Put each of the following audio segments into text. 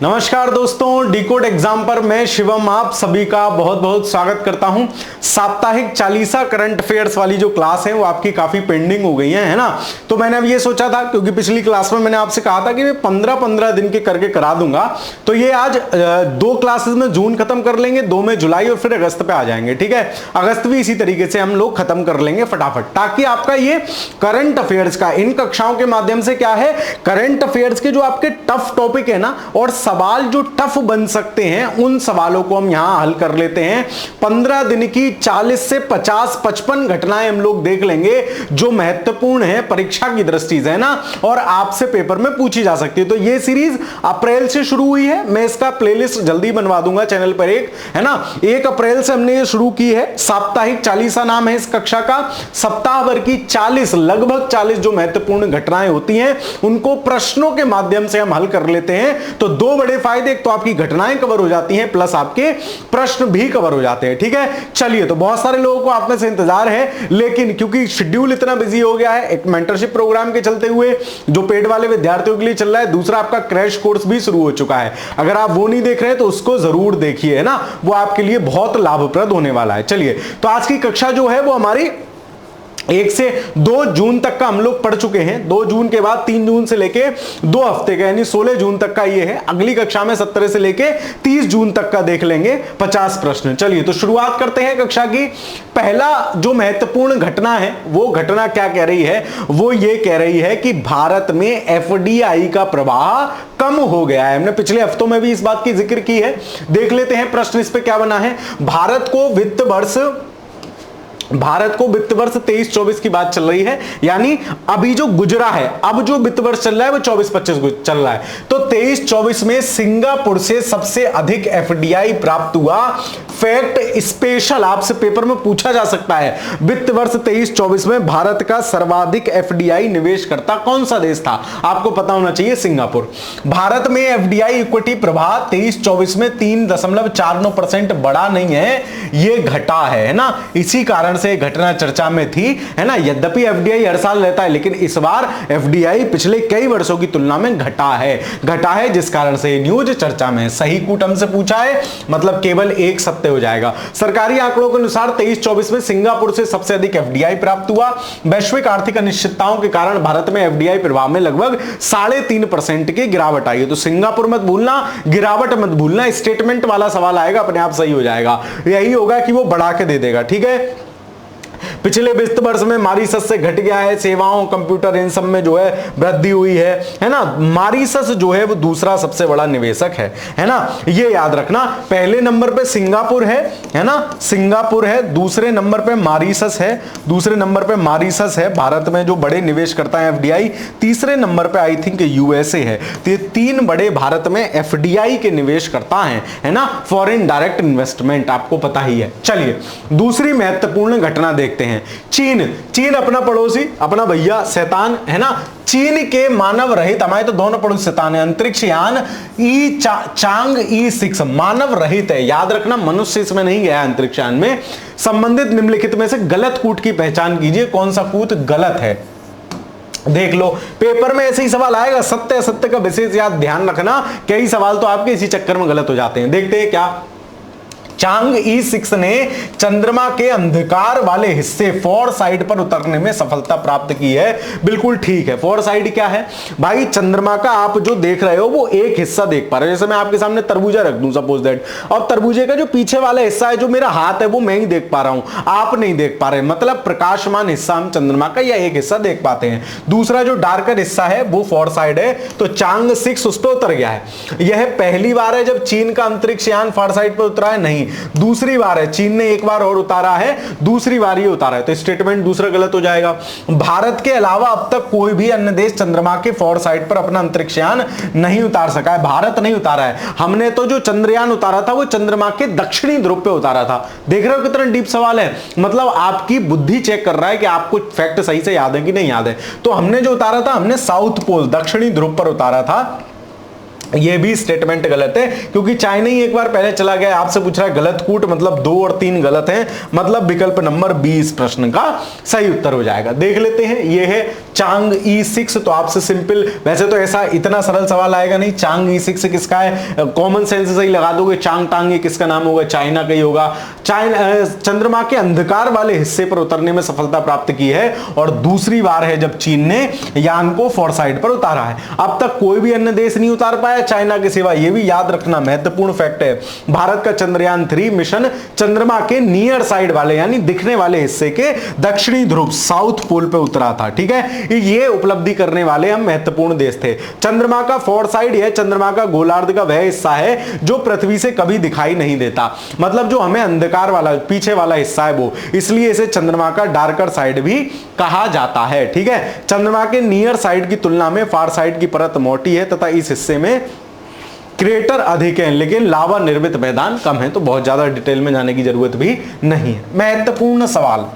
नमस्कार दोस्तों, decode exam पर मैं शिवम आप सभी का बहुत बहुत स्वागत करता हूं। साप्ताहिक चालीसा करंट अफेयर्स वाली जो क्लास है वो आपकी काफी पेंडिंग हो गई है ना। तो मैंने अब ये सोचा था, क्योंकि पिछली क्लास में मैंने आपसे कहा था कि मैं 15-15 दिन के करके करा दूंगा, तो ये आज 2 क्लासेस में जून खत्म कर लेंगे, 2 में जुलाई और फिर अगस्त पे आ जाएंगे। ठीक है, अगस्त भी इसी तरीके से हम लोग खत्म कर लेंगे फटाफट, ताकि आपका ये करंट अफेयर्स का इन कक्षाओं के माध्यम से क्या है, करंट अफेयर्स के जो आपके टफ टॉपिक है ना, और सवाल जो टफ बन सकते हैं उन सवालों को हम यहां हल कर लेते हैं। 15 दिन की 40 से 50-55 घटनाएं हम लोग देख लेंगे जो महत्वपूर्ण है परीक्षा की दृष्टि से, है ना, और आपसे पेपर में पूछी जा सकती है। तो ये सीरीज अप्रैल से शुरू हुई है, मैं इसका प्लेलिस्ट जल्दी बनवा दूंगा चैनल पर, एक है ना। 1 अप्रैल से हमने ये शुरू की है। साप्ताहिक चालीसा नाम है इस कक्षा का। सप्ताह भर की 40 लगभग 40 जो महत्वपूर्ण घटनाएं होती हैं उनको प्रश्नों के माध्यम से हम हल कर लेते हैं। तो 2 बड़े फायदे, एक तो आपकी घटनाएं कवर हो जाती हैं, प्लस आपके प्रश्न भी कवर हो जाते हैं। ठीक है, चलिए, तो बहुत सारे लोगों को आप में से इंतजार है, लेकिन क्योंकि शेड्यूल इतना बिजी हो गया है, एक मेंटरशिप प्रोग्राम के चलते हुए जो पेड वाले विद्यार्थियों के लिए चल रहा है, दूसरा आपका क्रैश कोर्स भी शुरू हो चुका है। अगर आप वो नहीं देख रहे तो उसको जरूर देखिए, है ना, वो आपके लिए बहुत लाभप्रद होने वाला है। चलिए, तो आज की कक्षा जो है वो हमारी 1 से 2 जून तक का हम लोग पढ़ चुके हैं। 2 जून के बाद 3 जून से लेके 2 हफ्ते का यानी 16 जून तक का ये है। अगली कक्षा में 17 से लेके 30 जून तक का देख लेंगे 50 प्रश्न। चलिए, तो शुरुआत करते हैं कक्षा की। पहला जो महत्वपूर्ण घटना है वो घटना क्या कह रही है, वो ये कह रही है कि भारत में एफडीआई का प्रवाह कम हो गया है। हमने पिछले हफ्तों में भी इस बात की जिक्र की है। देख लेते हैं प्रश्न इस पे क्या बना है। भारत को वित्त वर्ष 23-24 की बात चल रही है, यानी अभी जो गुजरा है, अब जो वित्त वर्ष चल रहा है वो 24-25 चल रहा है। तो 23-24 में सिंगापुर से सबसे अधिक एफडीआई प्राप्त हुआ। फैक्ट स्पेशल आपसे पेपर में पूछा जा सकता है, वित्त वर्ष 23-24 में भारत का सर्वाधिक एफडीआई निवेशकर्ता कौन सा देश था? आपको पता होना चाहिए, सिंगापुर। भारत में एफडीआई इक्विटी प्रवाह 23-24 में 3.49% बढ़ा नहीं है, ये घटा है ना। इसी कारण से घटना चर्चा में थी, है ना। यद्यपि एफडीआई हर साल रहता है, लेकिन इस बार एफडीआई पिछले कई वर्षों की तुलना में घटा है, जिस कारण से न्यूज चर्चा में। सही कूट हमसे पूछा है, मतलब केवल एक सत्य हो जाएगा। सरकारी आंकड़ों के अनुसार 23-24 में सिंगापुर से सबसे अधिक एफडीआई प्राप्त हुआ। वैश्विक आर्थिक अनिश्चितताओं के कारण भारत में एफडीआई प्रवाह में लगभग 3.5% की गिरावट आई है। तो सिंगापुर मत भूलना, गिरावट मत भूलना, स्टेटमेंट वाला सवाल आएगा, अपने आप सही हो जाएगा। यही होगा कि वो बढ़ा के दे देगा। ठीक है, पिछले वित्त वर्ष में मॉरीशस से घट गया है, सेवाओं, कंप्यूटर, इन सब में जो है वृद्धि हुई है ना। मॉरीशस जो है वो दूसरा सबसे बड़ा निवेशक है ना, ये याद रखना। पहले नंबर पे सिंगापुर है ना, सिंगापुर है, दूसरे नंबर पे मॉरीशस है, भारत में जो बड़े निवेश करता है एफडीआई। तीसरे नंबर पे आई थिंक यूएसए है। तो ये 3 बड़े भारत में एफडीआई के निवेश करता है ना, फॉरेन डायरेक्ट इन्वेस्टमेंट, आपको पता ही है। चलिए, दूसरी महत्वपूर्ण घटना देखते हैं। चीन अपना पड़ोसी, अपना भैया शैतान, है ना। चीन के मानव रहित, हमारे तो दोनों पड़ोसी शैतान है, अंतरिक्ष यान चांग-ई 6 मानव रहित है। याद रखना, मनुष्य इसमें नहीं गया अंतरिक्ष यान में। संबंधित निम्नलिखित में से गलत कूट की पहचान कीजिए, कौन सा कूट गलत है। देख लो, पेपर में ऐसे ही सवाल आएगा, सत्य असत्य का विशेष याद ध्यान रखना। कई सवाल तो आपके इसी चक्कर में गलत हो जाते हैं। देखते हैं क्या। चांग-ई 6 ने चंद्रमा के अंधकार वाले हिस्से फोर साइड पर उतरने में सफलता प्राप्त की है। बिल्कुल ठीक है। फोर साइड क्या है भाई? चंद्रमा का आप जो देख रहे हो वो एक हिस्सा देख पा रहे हो। जैसे मैं आपके सामने तरबूजा रख दूं सपोज दैट, और तरबूजे का जो पीछे वाला हिस्सा है, जो मेरा हाथ है, वो मैं ही देख पा रहा हूं, आप नहीं देख पा रहे। मतलब प्रकाशमान हिस्सा हम चंद्रमा का या एक हिस्सा देख पाते हैं। दूसरा जो डार्कर हिस्सा है वो फोर साइड है। तो चांग 6 उस पर उतर गया है। यह पहली बार है जब चीन का अंतरिक्ष यान फोर साइड पर उतरा है, नहीं, दूसरी बार है। चीन ने एक बार और उतारा है, दूसरी बार ये उतारा है। तो स्टेटमेंट दूसरा गलत हो जाएगा। भारत के अलावा अब तक कोई भी अन्य देश चंद्रमा के फोर साइड पर अपना अंतरिक्ष यान नहीं उतार सका है। भारत नहीं उतारा है। हमने तो जो चंद्रयान उतारा था वो चंद्रमा के दक्षिणी ध्रुव पे उतारा था। देख रहे हो कितना डीप सवाल है। मतलब आपकी बुद्धि चेक कर रहा है कि आपको फैक्ट सही से याद है कि नहीं याद है। तो हमने जो उतारा था, हमने साउथ पोल, दक्षिणी ध्रुव पर उतारा था। ये भी स्टेटमेंट गलत है, क्योंकि चाइना ही एक बार पहले चला गया। आपसे पूछ रहा है गलत कूट, मतलब 2 और 3 गलत हैं, मतलब विकल्प नंबर 20 प्रश्न का सही उत्तर हो जाएगा। देख लेते हैं, ये है चांग ई6। तो आपसे सिंपल, वैसे तो ऐसा इतना सरल सवाल आएगा नहीं। चांग ई6 किसका है, कॉमन सेंस से ही लगा दोगे। चांग टांग ये किसका नाम होगा, चाइना का ही होगा। चंद्रमा के अंधकार वाले हिस्से पर उतरने में सफलता प्राप्त की है और दूसरी बार है जब चीन ने यान को फोरसाइट पर उतारा है। अब तक कोई भी अन्य देश नहीं उतार पाया चाइना के सिवा, यह भी याद रखना महत्वपूर्ण फैक्ट है। भारत का चंद्रयान 3 मिशन चंद्रमा के नियर साइड वाले यानी दिखने वाले हिस्से के दक्षिणी ध्रुव साउथ पोल पे उतरा था। ठीक है, ये उपलब्धि करने वाले हम महत्वपूर्ण देश थे। चंद्रमा का फोरसाइड यह चंद्रमा का गोलार्ध का वह हिस्सा है जो पृथ्वी से कभी दिखाई नहीं देता, मतलब जो हमें अंधकार वाला पीछे वाला हिस्सा है वो, इसलिए इसे चंद्रमा का डार्कर साइड भी कहा जाता है। ठीक है, चंद्रमा के नियर साइड की तुलना में फार साइड की परत मोटी है तथा इस हिस्से में क्रेटर अधिक हैं, लेकिन लावा निर्मित मैदान कम है। तो बहुत ज्यादा डिटेल में जाने की जरूरत भी नहीं है। महत्वपूर्ण सवाल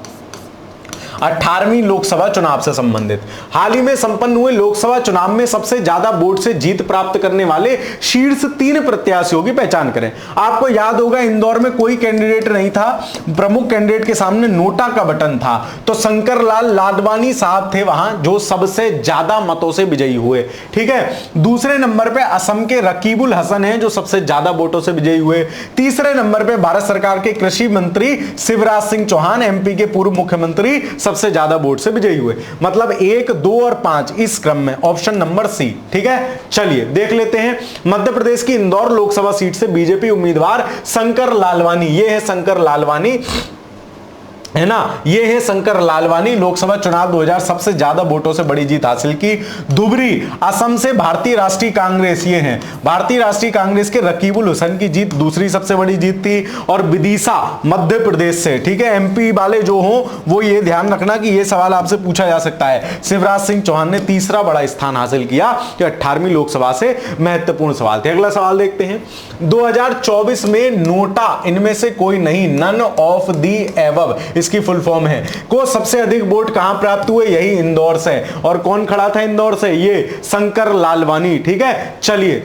18वीं लोकसभा चुनाव से संबंधित। हाल ही में संपन्न हुए लोकसभा चुनाव में सबसे ज्यादा वोट से जीत प्राप्त करने वाले शीर्ष 3 प्रत्याशियों की पहचान करें। आपको याद होगा इंदौर में कोई कैंडिडेट नहीं था, प्रमुख कैंडिडेट के सामने नोटा का बटन था, तो शंकर लाल लाडवानी साहब थे वहां जो सबसे ज्यादा मतों से विजयी हुए। ठीक है, दूसरे नंबर पे असम के रकीबुल हसन हैं जो सबसे ज्यादा वोटों से विजयी हुए। तीसरे नंबर पे भारत सरकार के कृषि मंत्री शिवराज सिंह चौहान, एमपी के पूर्व मुख्यमंत्री, सबसे ज्यादा वोट से विजयी हुए। मतलब 1, 2 और 5 इस क्रम में, ऑप्शन नंबर सी। ठीक है, चलिए देख लेते हैं। मध्य प्रदेश की इंदौर लोकसभा सीट से बीजेपी उम्मीदवार शंकर लालवानी, ये है शंकर लालवानी, है ना, ये है शंकर लालवानी, लोकसभा चुनाव 2000 सबसे ज्यादा वोटों से बड़ी जीत हासिल की। धुबरी असम से भारतीय राष्ट्रीय कांग्रेस, ये है भारतीय राष्ट्रीय कांग्रेस के रकीबुल हुसैन की जीत दूसरी सबसे बड़ी जीत थी। और विदिशा मध्य प्रदेश से, ठीक है, एमपी वाले जो हो वो ये ध्यान रखना कि ये सवाल आपसे पूछा जा सकता है। शिवराज सिंह चौहान ने तीसरा बड़ा स्थान हासिल किया। जो 18वीं लोकसभा से महत्वपूर्ण सवाल थे। अगला सवाल देखते हैं, 2024 में नोटा इनमें से कोई नहीं, नन ऑफ दी एबव इसकी फुल फॉर्म है, को सबसे अधिक वोट कहां प्राप्त हुए, यही इंदौर से। और कौन खड़ा था इंदौर से, ये शंकर लालवानी। ठीक है, चलिए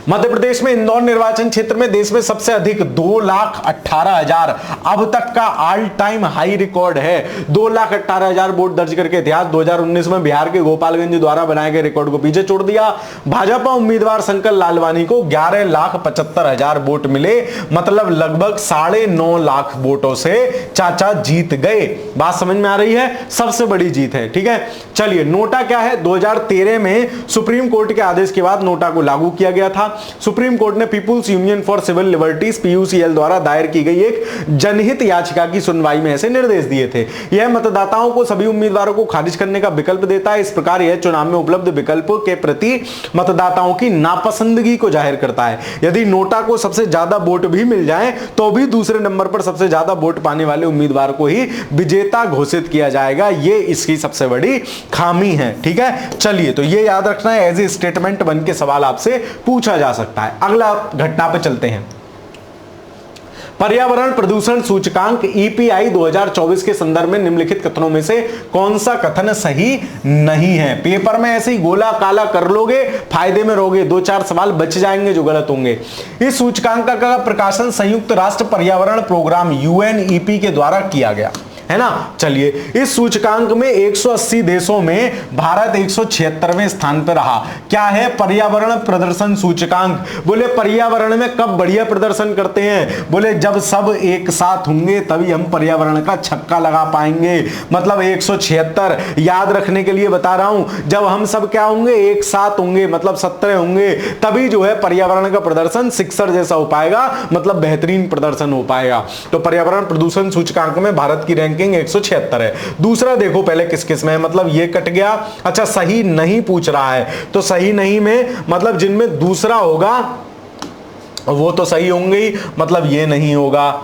मध्य प्रदेश में इंदौर निर्वाचन क्षेत्र में देश में सबसे अधिक 2,18,000 अब तक का ऑल टाइम हाई रिकॉर्ड है। 2,18,000 वोट दर्ज करके इतिहास 2019 में बिहार के गोपालगंज द्वारा बनाए गए रिकॉर्ड को पीछे छोड़ दिया। भाजपा उम्मीदवार शंकर लालवानी को 11,75,000 वोट मिले, मतलब लगभग 9.5 लाख वोटों से चाचा जीत गए। बात समझ में आ रही है, सबसे बड़ी जीत है। ठीक है, चलिए नोटा क्या है। 2013 में सुप्रीम कोर्ट के आदेश के बाद नोटा को लागू किया गया था। सुप्रीम कोर्ट ने people's union for civil liberties PUCL द्वारा दायर की गई एक जनहित याचिका की सुनवाई में ऐसे निर्देश दिए थे। यह मतदाताओं को सभी उम्मीदवारों को खारिज करने का विकल्प देता है। इस प्रकार यह चुनाव में उपलब्ध विकल्पों के प्रति मतदाताओं की नापसंदगी को जाहिर करता है। यदि नोटा को सबसे ज्यादा वोट भी मिल जाए तो भी दूसरे नंबर पर सबसे ज्यादा वोट पाने वाले उम्मीदवार को ही विजेता घोषित किया जाएगा। यह इसकी सबसे बड़ी खामी है। ठीक है, चलिए तो यह याद रखना है, एज ए स्टेटमेंट बन के सवाल आपसे पूछा जा सकता है। अगला घटना पे चलते हैं। पर्यावरण प्रदूषण सूचकांक EPI 2024 के संदर्भ में निम्नलिखित कथनों में से कौन सा कथन सही नहीं है। पेपर में ऐसे ही गोला काला कर लोगे, फायदे में रहोगे, 2-4 सवाल बच जाएंगे जो गलत होंगे। इस सूचकांक का प्रकाशन संयुक्त राष्ट्र पर्यावरण प्रोग्राम UNEP के द्वारा किया गया है ना। चलिए, इस सूचकांक में 180 देशों में भारत 176वें स्थान पर रहा। क्या है, पर्यावरण प्रदर्शन सूचकांक। बोले पर्यावरण में कब बढ़िया प्रदर्शन करते हैं, बोले जब सब एक साथ होंगे तभी हम पर्यावरण का छक्का लगा पाएंगे। मतलब 176 याद रखने के लिए बता रहा हूं, जब हम सब क्या होंगे, एक साथ होंगे, मतलब 17 होंगे, तभी जो है पर्यावरण का प्रदर्शन सिक्सर जैसा हो पाएगा, मतलब बेहतरीन प्रदर्शन हो पाएगा। तो पर्यावरण प्रदूषण सूचकांक में भारत की रैंकिंग 176 है। दूसरा देखो पहले किस किस में है, मतलब ये कट गया। अच्छा, सही नहीं पूछ रहा है, तो सही नहीं में मतलब जिनमें दूसरा होगा वो तो सही होंगे ही, मतलब ये नहीं होगा,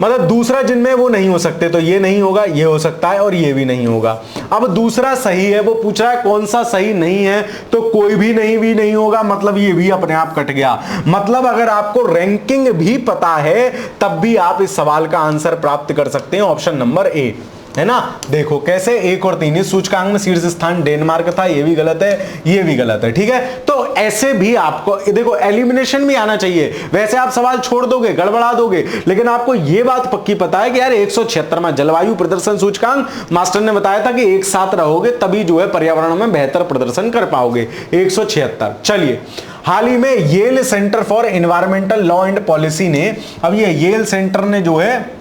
मतलब दूसरा जिनमें वो नहीं हो सकते, तो ये नहीं होगा, ये हो सकता है और ये भी नहीं होगा। अब दूसरा सही है, वो पूछ रहा है कौन सा सही नहीं है, तो कोई भी नहीं होगा, मतलब ये भी अपने आप कट गया। मतलब अगर आपको रैंकिंग भी पता है तब भी आप इस सवाल का आंसर प्राप्त कर सकते हैं, ऑप्शन नंबर ए। है ना। देखो कैसे 1 और 3, इस सूचकांक में शीर्ष स्थान डेनमार्क था, ये भी गलत है, ये भी गलत है, ठीक है। तो ऐसे भी आपको देखो एलिमिनेशन भी आना चाहिए, वैसे आप सवाल छोड़ दोगे, गड़बड़ा दोगे, लेकिन आपको ये बात पक्की पता है कि यार 176वां जलवायु प्रदर्शन सूचकांक, मास्टर ने बताया था कि एक साथ रहोगे तभी जो है पर्यावरण में बेहतर प्रदर्शन कर पाओगे, 176। चलिए, हाल ही में Yale centre for environmental law and policy ने, अब ये येल सेंटर ने जो है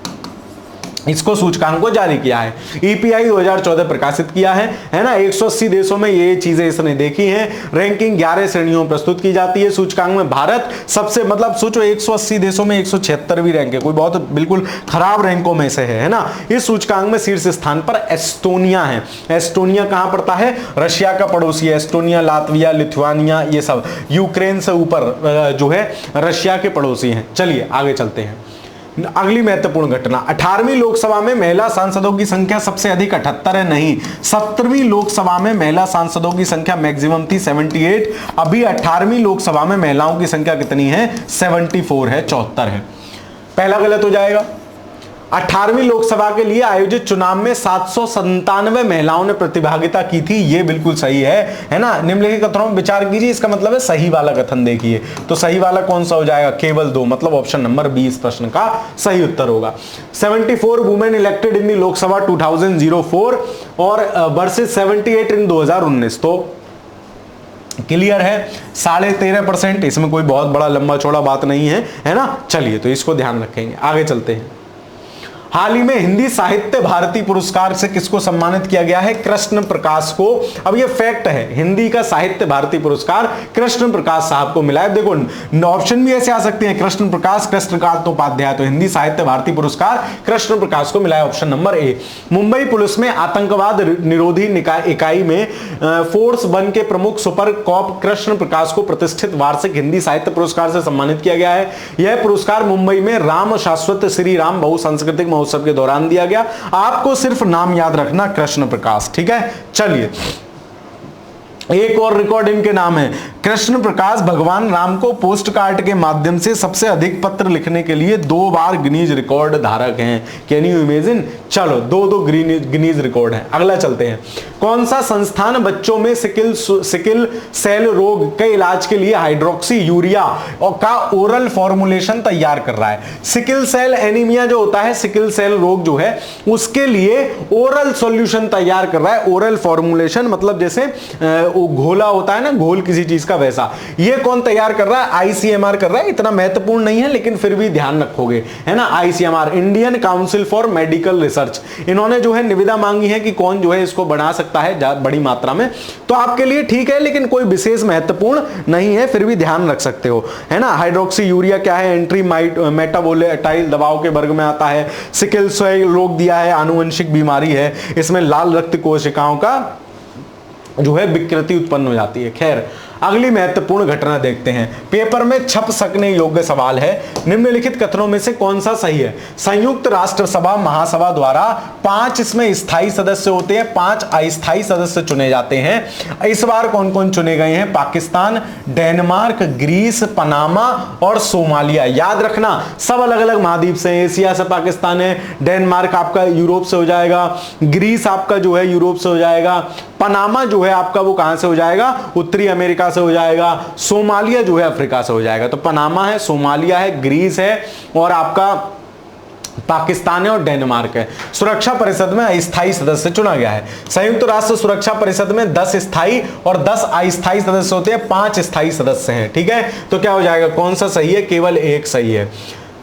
इसको सूचकांक को जारी किया है, ईपीआई 2014 प्रकाशित किया है ना। 180 देशों में ये चीजें इसने देखी हैं, रैंकिंग 11 श्रेणियों में प्रस्तुत की जाती है। सूचकांक में भारत सबसे, मतलब सोचो 180 देशों में 176वीं रैंक है, कोई बहुत बिल्कुल खराब रैंकों में से है ना। इस सूचकांक में शीर्ष स्थान पर एस्टोनिया है। एस्टोनिया कहां पड़ता है? रशिया का पड़ोसी है एस्टोनिया, लातविया, लिथुआनिया, ये सब यूक्रेन से ऊपर जो है रशिया के पड़ोसी हैं। चलिए आगे चलते हैं। अगली महत्वपूर्ण घटना, 18वीं लोकसभा में महिला सांसदों की संख्या सबसे अधिक 78 है, नहीं 17वीं लोकसभा में महिला सांसदों की संख्या मैक्सिमम थी 78, अभी 18वीं लोकसभा में महिलाओं की संख्या कितनी है? 74 है, 74 है। पहला गलत हो जाएगा। 18वीं लोकसभा के लिए आयोजित चुनाव में 797 महिलाओं ने प्रतिभागिता की थी, ये बिल्कुल सही है ना। निम्नलिखित कथनों में विचार कीजिए, इसका मतलब है सही वाला कथन देखिए, तो सही वाला कौन सा हो जाएगा? केवल 2, मतलब ऑप्शन नंबर 20 प्रश्न का सही उत्तर होगा। 74 वुमेन इलेक्टेड इन दी लोकसभा 2004 और वर्सेस 78 इन 2019, तो क्लियर है 13.5%, इसमें कोई बहुत बड़ा लंबा चौड़ा बात नहीं है ना। चलिए, तो इसको ध्यान रखेंगे, आगे चलते हैं। हाल ही में हिंदी साहित्य भारती पुरस्कार से किसको सम्मानित किया गया है? कृष्ण प्रकाश को। अब ये फैक्ट है, हिंदी का साहित्य भारती पुरस्कार कृष्ण प्रकाश साहब को मिला है। देखो ऑप्शन भी ऐसे आ सकते हैं, कृष्ण प्रकाश, कृष्णकांत उपाध्याय, तो हिंदी साहित्य भारती पुरस्कार कृष्ण प्रकाश को मिला है, option number A. Mumbai police में आतंकवाद निरोधी इकाई में फोर्स 1 के प्रमुख सुपर कॉप कृष्ण प्रकाश को प्रतिष्ठित वार्षिक हिंदी साहित्य पुरस्कार से सम्मानित किया गया है। यह पुरस्कार मुंबई में राम शाश्वत श्री राम बहुसांस्कृतिक महोत्सव के दौरान दिया गया। आपको सिर्फ नाम याद रखना, कृष्ण प्रकाश, ठीक है। चलिए, एक और रिकॉर्ड इनके नाम है। कृष्ण प्रकाश भगवान राम को पोस्ट कार्ड के माध्यम से सबसे अधिक पत्र लिखने के लिए 2 बार गिनीज रिकॉर्ड धारक हैं। Can you imagine? चलो, 2 गिनीज रिकॉर्ड हैं। अगला चलते हैं। कौन सा संस्थान बच्चों में सिकिल सेल रोग के इलाज के लिए हाइड्रोक्सी यूरिया का ओरल फॉर्मुलेशन तैयार कर रहा है? सिकिल सेल एनीमिया जो होता है, सिकिल सेल रोग जो है, उसके लिए ओरल सॉल्यूशन तैयार कर रहा है। ओरल फॉर्मुलेशन मतलब जैसे घोला होता है ना, घोल किसी चीज का, वैसा। ये कौन तैयार कर रहा है? आईसीएमआर कर रहा है। इतना महत्वपूर्ण नहीं है, लेकिन फिर भी ध्यान रखोगे, है ना। ICMR, Indian council for medical research, इन्होंने जो है निविदा मांगी है कि कौन जो है इसको बना सकता है बड़ी मात्रा में, तो आपके लिए ठीक है, लेकिन कोई विशेष महत्वपूर्ण नहीं है, फिर भी ध्यान रख सकते हो, है ना। हाइड्रोक्सी यूरिया क्या है? एंट्री मेटाबोलाइट दवाओं के वर्ग में आता है। सिकिल सेल रोग दिया है, आनुवंशिक बीमारी है, इसमें लाल रक्त कोशिकाओं का जो है विकृति उत्पन्न हो जाती है। खैर, अगली महत्वपूर्ण घटना देखते हैं। पेपर में छप सकने योग्य सवाल है, निम्नलिखित कथनों में से कौन सा सही है? संयुक्त राष्ट्र सभा महासभा द्वारा 5 इसमें स्थायी सदस्य होते हैं, 5 अस्थायी सदस्य चुने जाते हैं। इस बार कौन कौन चुने गए हैं? पाकिस्तान, डेनमार्क, ग्रीस, पनामा और सोमालिया। याद रखना, सब अलग अलग महाद्वीप से। एशिया से पाकिस्तान है, डेनमार्क आपका यूरोप से हो जाएगा, ग्रीस आपका जो है यूरोप से हो जाएगा, पनामा जो है आपका वो कहां से हो जाएगा? उत्तरी अमेरिका से हो जाएगा, सोमालिया जो है अफ्रीका से हो जाएगा। तो पनामा है, सोमालिया है, ग्रीस है और आपका पाकिस्तान है और डेनमार्क है। सुरक्षा परिषद में अस्थायी सदस्य चुना गया है। संयुक्त राष्ट्र सुरक्षा परिषद में 10 स्थायी और 10 अस्थायी सदस्य होते हैं, 5 स्थायी सदस्य हैं, ठीक है। तो क्या हो जाएगा? कौन सा सही है? केवल एक सही है,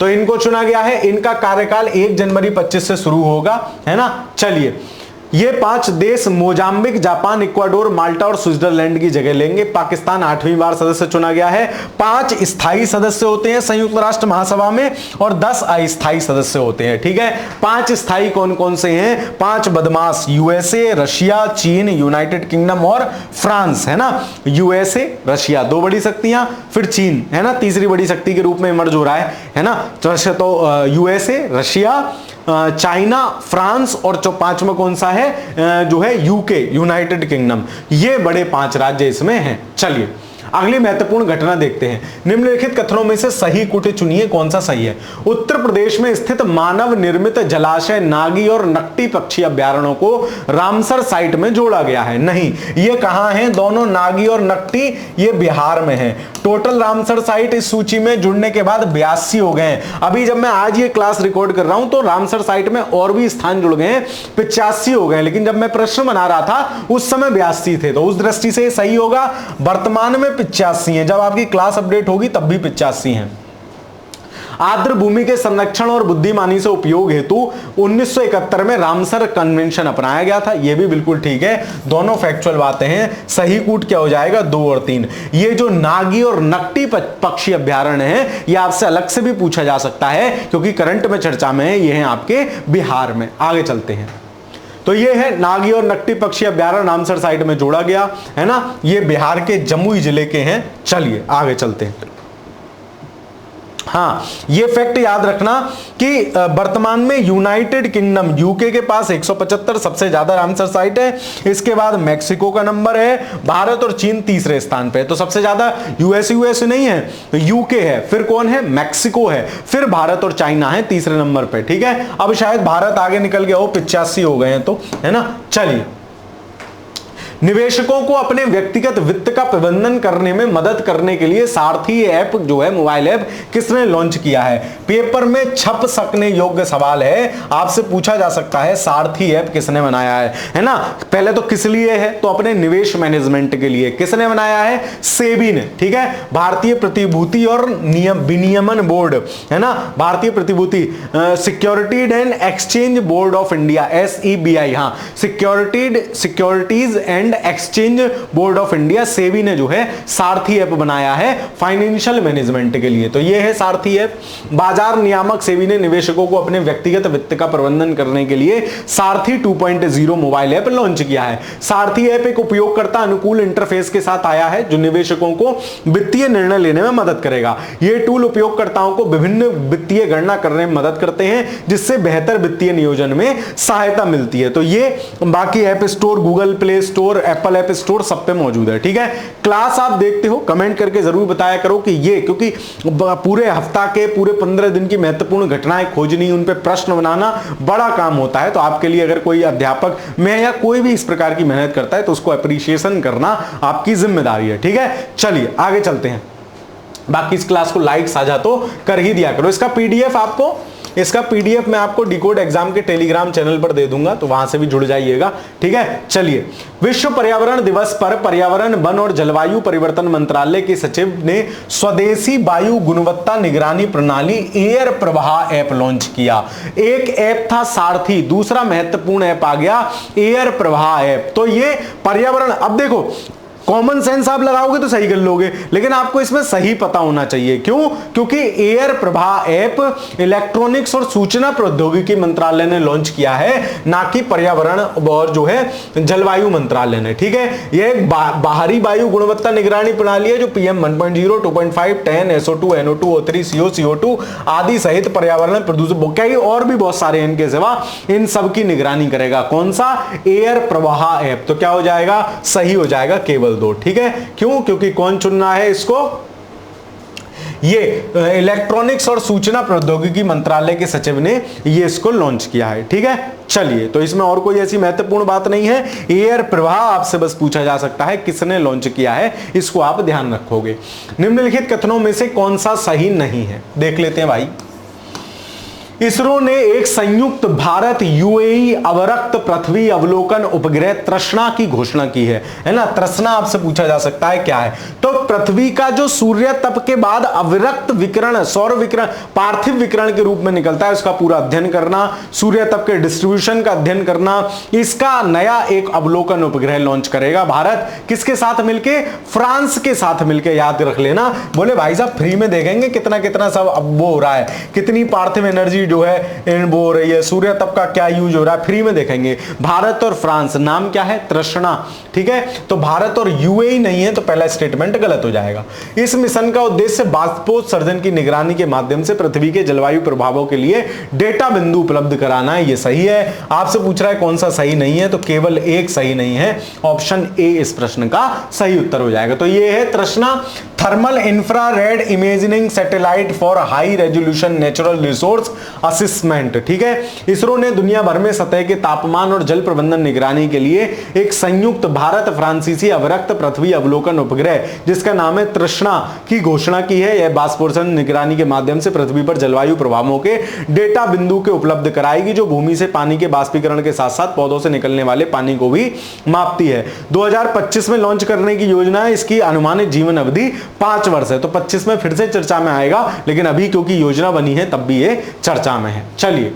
तो इनको चुना गया है। इनका कार्यकाल 1 जनवरी 25 से शुरू होगा, है ना। चलिए, ये 5 देश मोजाम्बिक, जापान, इक्वाडोर, माल्टा और स्विट्जरलैंड की जगह लेंगे। पाकिस्तान 8वीं बार सदस्य चुना गया है। 5 स्थायी सदस्य होते हैं संयुक्त राष्ट्र महासभा में और 10 अस्थायी सदस्य होते हैं, ठीक है। 5 स्थायी कौन कौन से हैं? 5 बदमाश, यूएसए, रशिया, चीन, यूनाइटेड किंगडम और फ्रांस, है ना। यूएसए, रशिया 2 बड़ी शक्तियां, फिर चीन, है ना, तीसरी बड़ी शक्ति के रूप में इमर्ज हो रहा है ना। तो यूएसए, रशिया, चाइना, फ्रांस और 5वां कौन सा है? जो है यूके, यूनाइटेड किंगडम। ये बड़े 5 राज्य इसमें हैं। चलिए, अगली महत्वपूर्ण घटना देखते हैं। निम्नलिखित कथनों में से सही कूट चुनिए, कौन सा सही है। उत्तर प्रदेश में स्थित मानव निर्मित जलाशय नागी और नकटी पक्षी अभ्यारण्यों को रामसर साइट में जोड़ा गया है। नहीं, ये कहां है दोनों, नागी और नकटी, ये बिहार में है। टोटल रामसर साइट इस सूची में जुड़ने के बाद 82 हो गए हैं। अभी जब मैं आज ये क्लास रिकॉर्ड कर रहा हूं तो रामसर साइट में और भी स्थान जुड़ गए हैं, 85 हो गए, लेकिन जब मैं प्रश्न बना रहा था उस समय 82 थे, तो उस दृष्टि से सही होगा। वर्तमान में 85 है, जब आपकी क्लास अपडेट होगी तब भी 85 है। आर्द्र भूमि के संरक्षण और बुद्धिमानी से उपयोग हेतु 1971 में रामसर कन्वेंशन अपनाया गया था। यह भी बिल्कुल ठीक है, दोनों फैक्चुअल बातें हैं। सही कूट क्या हो जाएगा, 2 और 3। ये जो नागी और नकटी पक्षी अभ्यारण्य है, ये आपसे अलग से भी पूछा जा सकता है क्योंकि करंट में चर्चा में है, ये है आपके बिहार में। आगे चलते हैं, तो ये है नागी और नकटी पक्षी अभ्यारण्य रामसर साइट में जोड़ा गया है ना, ये बिहार के जमुई जिले के हैं। चलिए आगे चलते हैं। हाँ, ये फैक्ट याद रखना कि वर्तमान में यूनाइटेड किंगडम यूके के पास 175 सबसे ज्यादा रामसर साइट है। इसके बाद मैक्सिको का नंबर है, भारत और चीन तीसरे स्थान पे। तो सबसे ज्यादा यूएस नहीं है, तो यूके है, फिर कौन है, मैक्सिको है, फिर भारत और चाइना है तीसरे नंबर पे। ठीक है, अब शायद भारत आगे निकल गया हो, 85 हो गए हैं तो, है ना। चलिए, निवेशकों को अपने व्यक्तिगत वित्त का प्रबंधन करने में मदद करने के लिए सारथी ऐप जो है, मोबाइल ऐप, किसने लॉन्च किया है। पेपर में छप सकने योग्य सवाल है, आपसे पूछा जा सकता है सारथी ऐप किसने बनाया है ना। पहले तो किस लिए है, तो अपने निवेश मैनेजमेंट के लिए। किसने बनाया है, सेबी ने। ठीक है, भारतीय प्रतिभूति और विनियमन बोर्ड, है ना, भारतीय प्रतिभूति securities and exchange board of India, SEBI। हाँ, securities and exchange board of India, SEBI ने जो है सारथी ऐप बनाया है फाइनेंशियल मैनेजमेंट के लिए। तो ये है सारथी ऐप। बाजार नियामक सेबी ने निवेशकों को अपने व्यक्तिगत वित्त का प्रबंधन करने के लिए सारथी 2.0 मोबाइल ऐप लॉन्च किया है। सारथी ऐप एक उपयोगकर्ता अनुकूल इंटरफेस के साथ आया है जो निवेशकों को वित्तीय निर्णय लेने में मदद करेगा। ये टूल उपयोगकर्ताओं को विभिन्न वित्तीय गणना करने में मदद करते हैं, जिससे बेहतर वित्तीय नियोजन में सहायता मिलती है। तो ये बाकी app store, Google play store, Apple app store सब पे मौजूद है। ठीक है, क्लास आप देखते हो, कमेंट करके जरूर बताया करो कि ये, क्योंकि पूरे हफ्ता के पूरे 15 दिन की महत्वपूर्ण घटनाएं खोजनी, उन पे प्रश्न बनाना बड़ा काम होता है। तो आपके लिए अगर कोई अध्यापक, मैं या कोई भी इस प्रकार की मेहनत करता है तो उसको अप्रिशिएशन करना आपकी जिम्मेदारी है। ठीक है, चलिए आगे चलते हैं। बाकी इस क्लास को लाइक साझा तो कर ही दिया करो। इसका पीडीएफ मैं आपको डिकोड एग्जाम के टेलीग्राम चैनल पर दे दूंगा, तो वहां से भी जुड़ जाइएगा। ठीक है, चलिए। विश्व पर्यावरण दिवस पर पर्यावरण, वन और जलवायु परिवर्तन मंत्रालय के सचिव ने स्वदेशी वायु गुणवत्ता निगरानी प्रणाली एयर प्रवाह ऐप लॉन्च किया। एक ऐप था सारथी, दूसरा महत्वपूर्ण ऐप आ गया एयर प्रवाह ऐप। तो ये पर्यावरण, अब देखो कॉमन सेंस आप लगाओगे तो सही कर लोगे, लेकिन आपको इसमें सही पता होना चाहिए। क्यों? क्योंकि एयर प्रवाह ऐप इलेक्ट्रॉनिक्स और सूचना प्रौद्योगिकी मंत्रालय ने लॉन्च किया है, ना कि पर्यावरण और जो है जलवायु मंत्रालय ने। ठीक है, यह एक बाहरी वायु गुणवत्ता निगरानी प्रणाली है जो PM 1.0, 2.5, 10, SO2, NO2, O3, CO, CO2 आदि सहित पर्यावरण प्रदूषण, कई और भी बहुत सारे इनके सिवा, इन सब की निगरानी करेगा। कौन सा? एयर प्रवाह ऐप। तो क्या हो जाएगा? सही हो जाएगा केवल 2। ठीक है, क्यों? क्योंकि कौन चुनना है इसको? ये इलेक्ट्रॉनिक्स और सूचना प्रौद्योगिकी मंत्रालय के सचिव ने ये इसको लॉन्च किया है। ठीक है, चलिए। तो इसमें और कोई ऐसी महत्वपूर्ण बात नहीं है। एयर प्रवाह आपसे बस पूछा जा सकता है किसने लॉन्च किया है, इसको आप ध्यान रखोगे। निम्नलिखित कथनों में से कौन सा सही नहीं है, देख लेते हैं भाई। इसरो ने एक संयुक्त भारत UAE अवरक्त पृथ्वी अवलोकन उपग्रह तृष्णा की घोषणा की है ना। तृष्णा आपसे पूछा जा सकता है क्या है, तो पृथ्वी का जो सूर्य तप के बाद अविरक्त विकिरण, सौर विकिरण, पार्थिव विकिरण के रूप में निकलता है, उसका पूरा अध्ययन करना, सूर्य तप के डिस्ट्रीब्यूशन का अध्ययन करना, इसका नया एक अवलोकन उपग्रह लॉन्च करेगा भारत। किसके साथ मिलके? फ्रांस के साथ मिलके। याद रख लेना, बोले भाई साहब फ्री में देखेंगे कितना कितना सब अब वो हो रहा है, कितनी पार्थिव एनर्जी एनर्जी जो है वो हो रही है, सूर्य तप का क्या यूज हो रहा है, फ्री में देखेंगे। भारत और फ्रांस, नाम क्या है, तृष्णा, ठीक है। तो भारत और यूएई नहीं है, तो पहला स्टेटमेंट गलत हो जाएगा। इस मिशन का उद्देश्य बाष्पोत्सर्जन की निगरानी के माध्यम से पृथ्वी के जलवायु प्रभावों के लिए डेटा बिंदु उपलब्ध कराना है। ये सही है। आपसे पूछ रहा है कौन सा सही नहीं है, तो केवल एक सही नहीं है, ऑप्शन ए इस प्रश्न का सही उत्तर हो जाएगा। तो ये है तृष्णा, thermal infrared imaging satellite for high resolution natural resource assessment, ठीक है। इसरो ने दुनिया भर में सतह के तापमान और जल प्रबंधन निगरानी के लिए एक संयुक्त भारत फ्रांसीसी अवरक्त पृथ्वी अवलोकन उपग्रह जिसका नाम है तृष्णा की घोषणा की है। यह बाष्पोत्सर्जन निगरानी के माध्यम से पृथ्वी पर जलवायु प्रभावों के डेटा बिंदु के उपलब्ध कराएगी, जो भूमि से पानी के बाष्पीकरण के साथ साथ पौधों से निकलने वाले पानी को भी मापती है। 2025 में लॉन्च करने की योजना है। इसकी अनुमानित जीवन अवधि 5 वर्ष है। तो 25 में फिर से चर्चा में आएगा, लेकिन अभी क्योंकि योजना बनी है तब भी ये चर्चा में है। चलिए,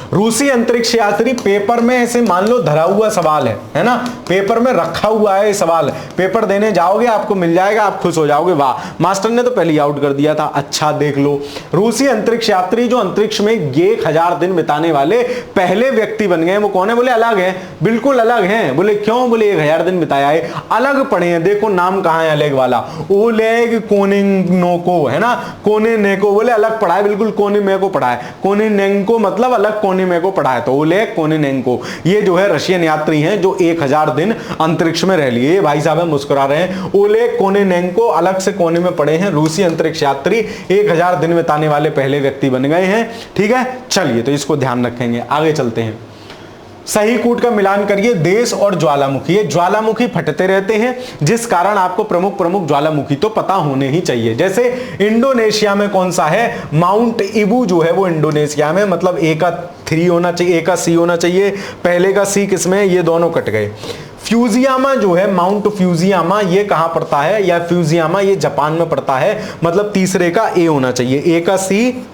रूसी अंतरिक्ष यात्री, पेपर में ऐसे मान लो धरा हुआ सवाल है ना, पेपर में रखा हुआ है सवाल, पेपर देने जाओगे आपको मिल जाएगा, आप खुश हो जाओगे, वाह मास्टर ने तो पहले ही आउट कर दिया था। अच्छा देख लो, रूसी अंतरिक्ष यात्री जो अंतरिक्ष में 1000 दिन बिताने वाले पहले व्यक्ति बन गए, वो कौन है, बोले अलग है, बिल्कुल अलग है। बोले क्यों, बोले 1000 दिन बिताया है, अलग पढ़े हैं। देखो नाम कहां है अलग वाला, ओलेग कोनिनेंको है ना, कोनिनेंको, बोले अलग पढ़ा है, बिल्कुल कोनिनेंको पढ़ा है, कोनिनेंको मतलब अलग में को पढ़ा है। तो ओलेग कोनिनेंको ये जो है रशियन यात्री हैं जो 1000 दिन अंतरिक्ष में रह लिए। भाई साहब हम मुस्कुरा रहे हैं, ओलेग कोनिनेंको अलग से कोने में पड़े हैं, रूसी अंतरिक्ष यात्री 1000 दिन बिताने वाले पहले व्यक्ति बन गए हैं, ठीक है। चलिए, तो इसको ध्यान रखेंगे, आगे चलते हैं। सही कूट का मिलान करिए, देश और ज्वालामुखी। ये ज्वालामुखी फटते रहते हैं, जिस कारण आपको प्रमुख ज्वालामुखी तो पता होने ही चाहिए। जैसे इंडोनेशिया में कौन सा है, माउंट इबू जो है वो इंडोनेशिया में, मतलब ए का 3 होना चाहिए, ए का सी होना चाहिए, पहले का सी किसमें, ये दोनों कट गए। फ्यूजियामा जो है, माउंट फ्यूजियामा, ये कहां पड़ता है, या फ्यूजियामा ये जापान में पड़ता है, मतलब तीसरे का ए होना चाहिए, ए का सी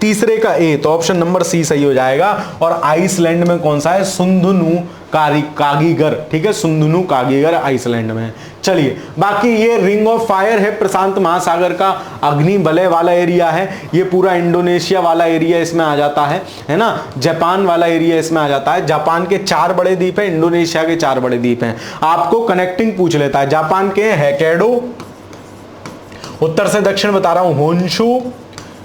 तीसरे का ए, तो ऑप्शन नंबर सी सही हो जाएगा। और आइसलैंड में कौन सा है, सुंदुनु कागीगर, ठीक है, सुंदुनु कागीगर आइसलैंड में। चलिए, बाकी ये रिंग ऑफ फायर है, प्रशांत महासागर का अग्नि वलय वाला एरिया है, ये पूरा इंडोनेशिया वाला एरिया इसमें आ जाता है ना, जापान वाला एरिया इसमें आ जाता है। जापान के 4 बड़े द्वीप है, इंडोनेशिया के 4 बड़े द्वीप हैं। आपको कनेक्टिंग पूछ लेता है, जापान के हैकोडो, उत्तर से दक्षिण बता रहा हूं, होन्शु,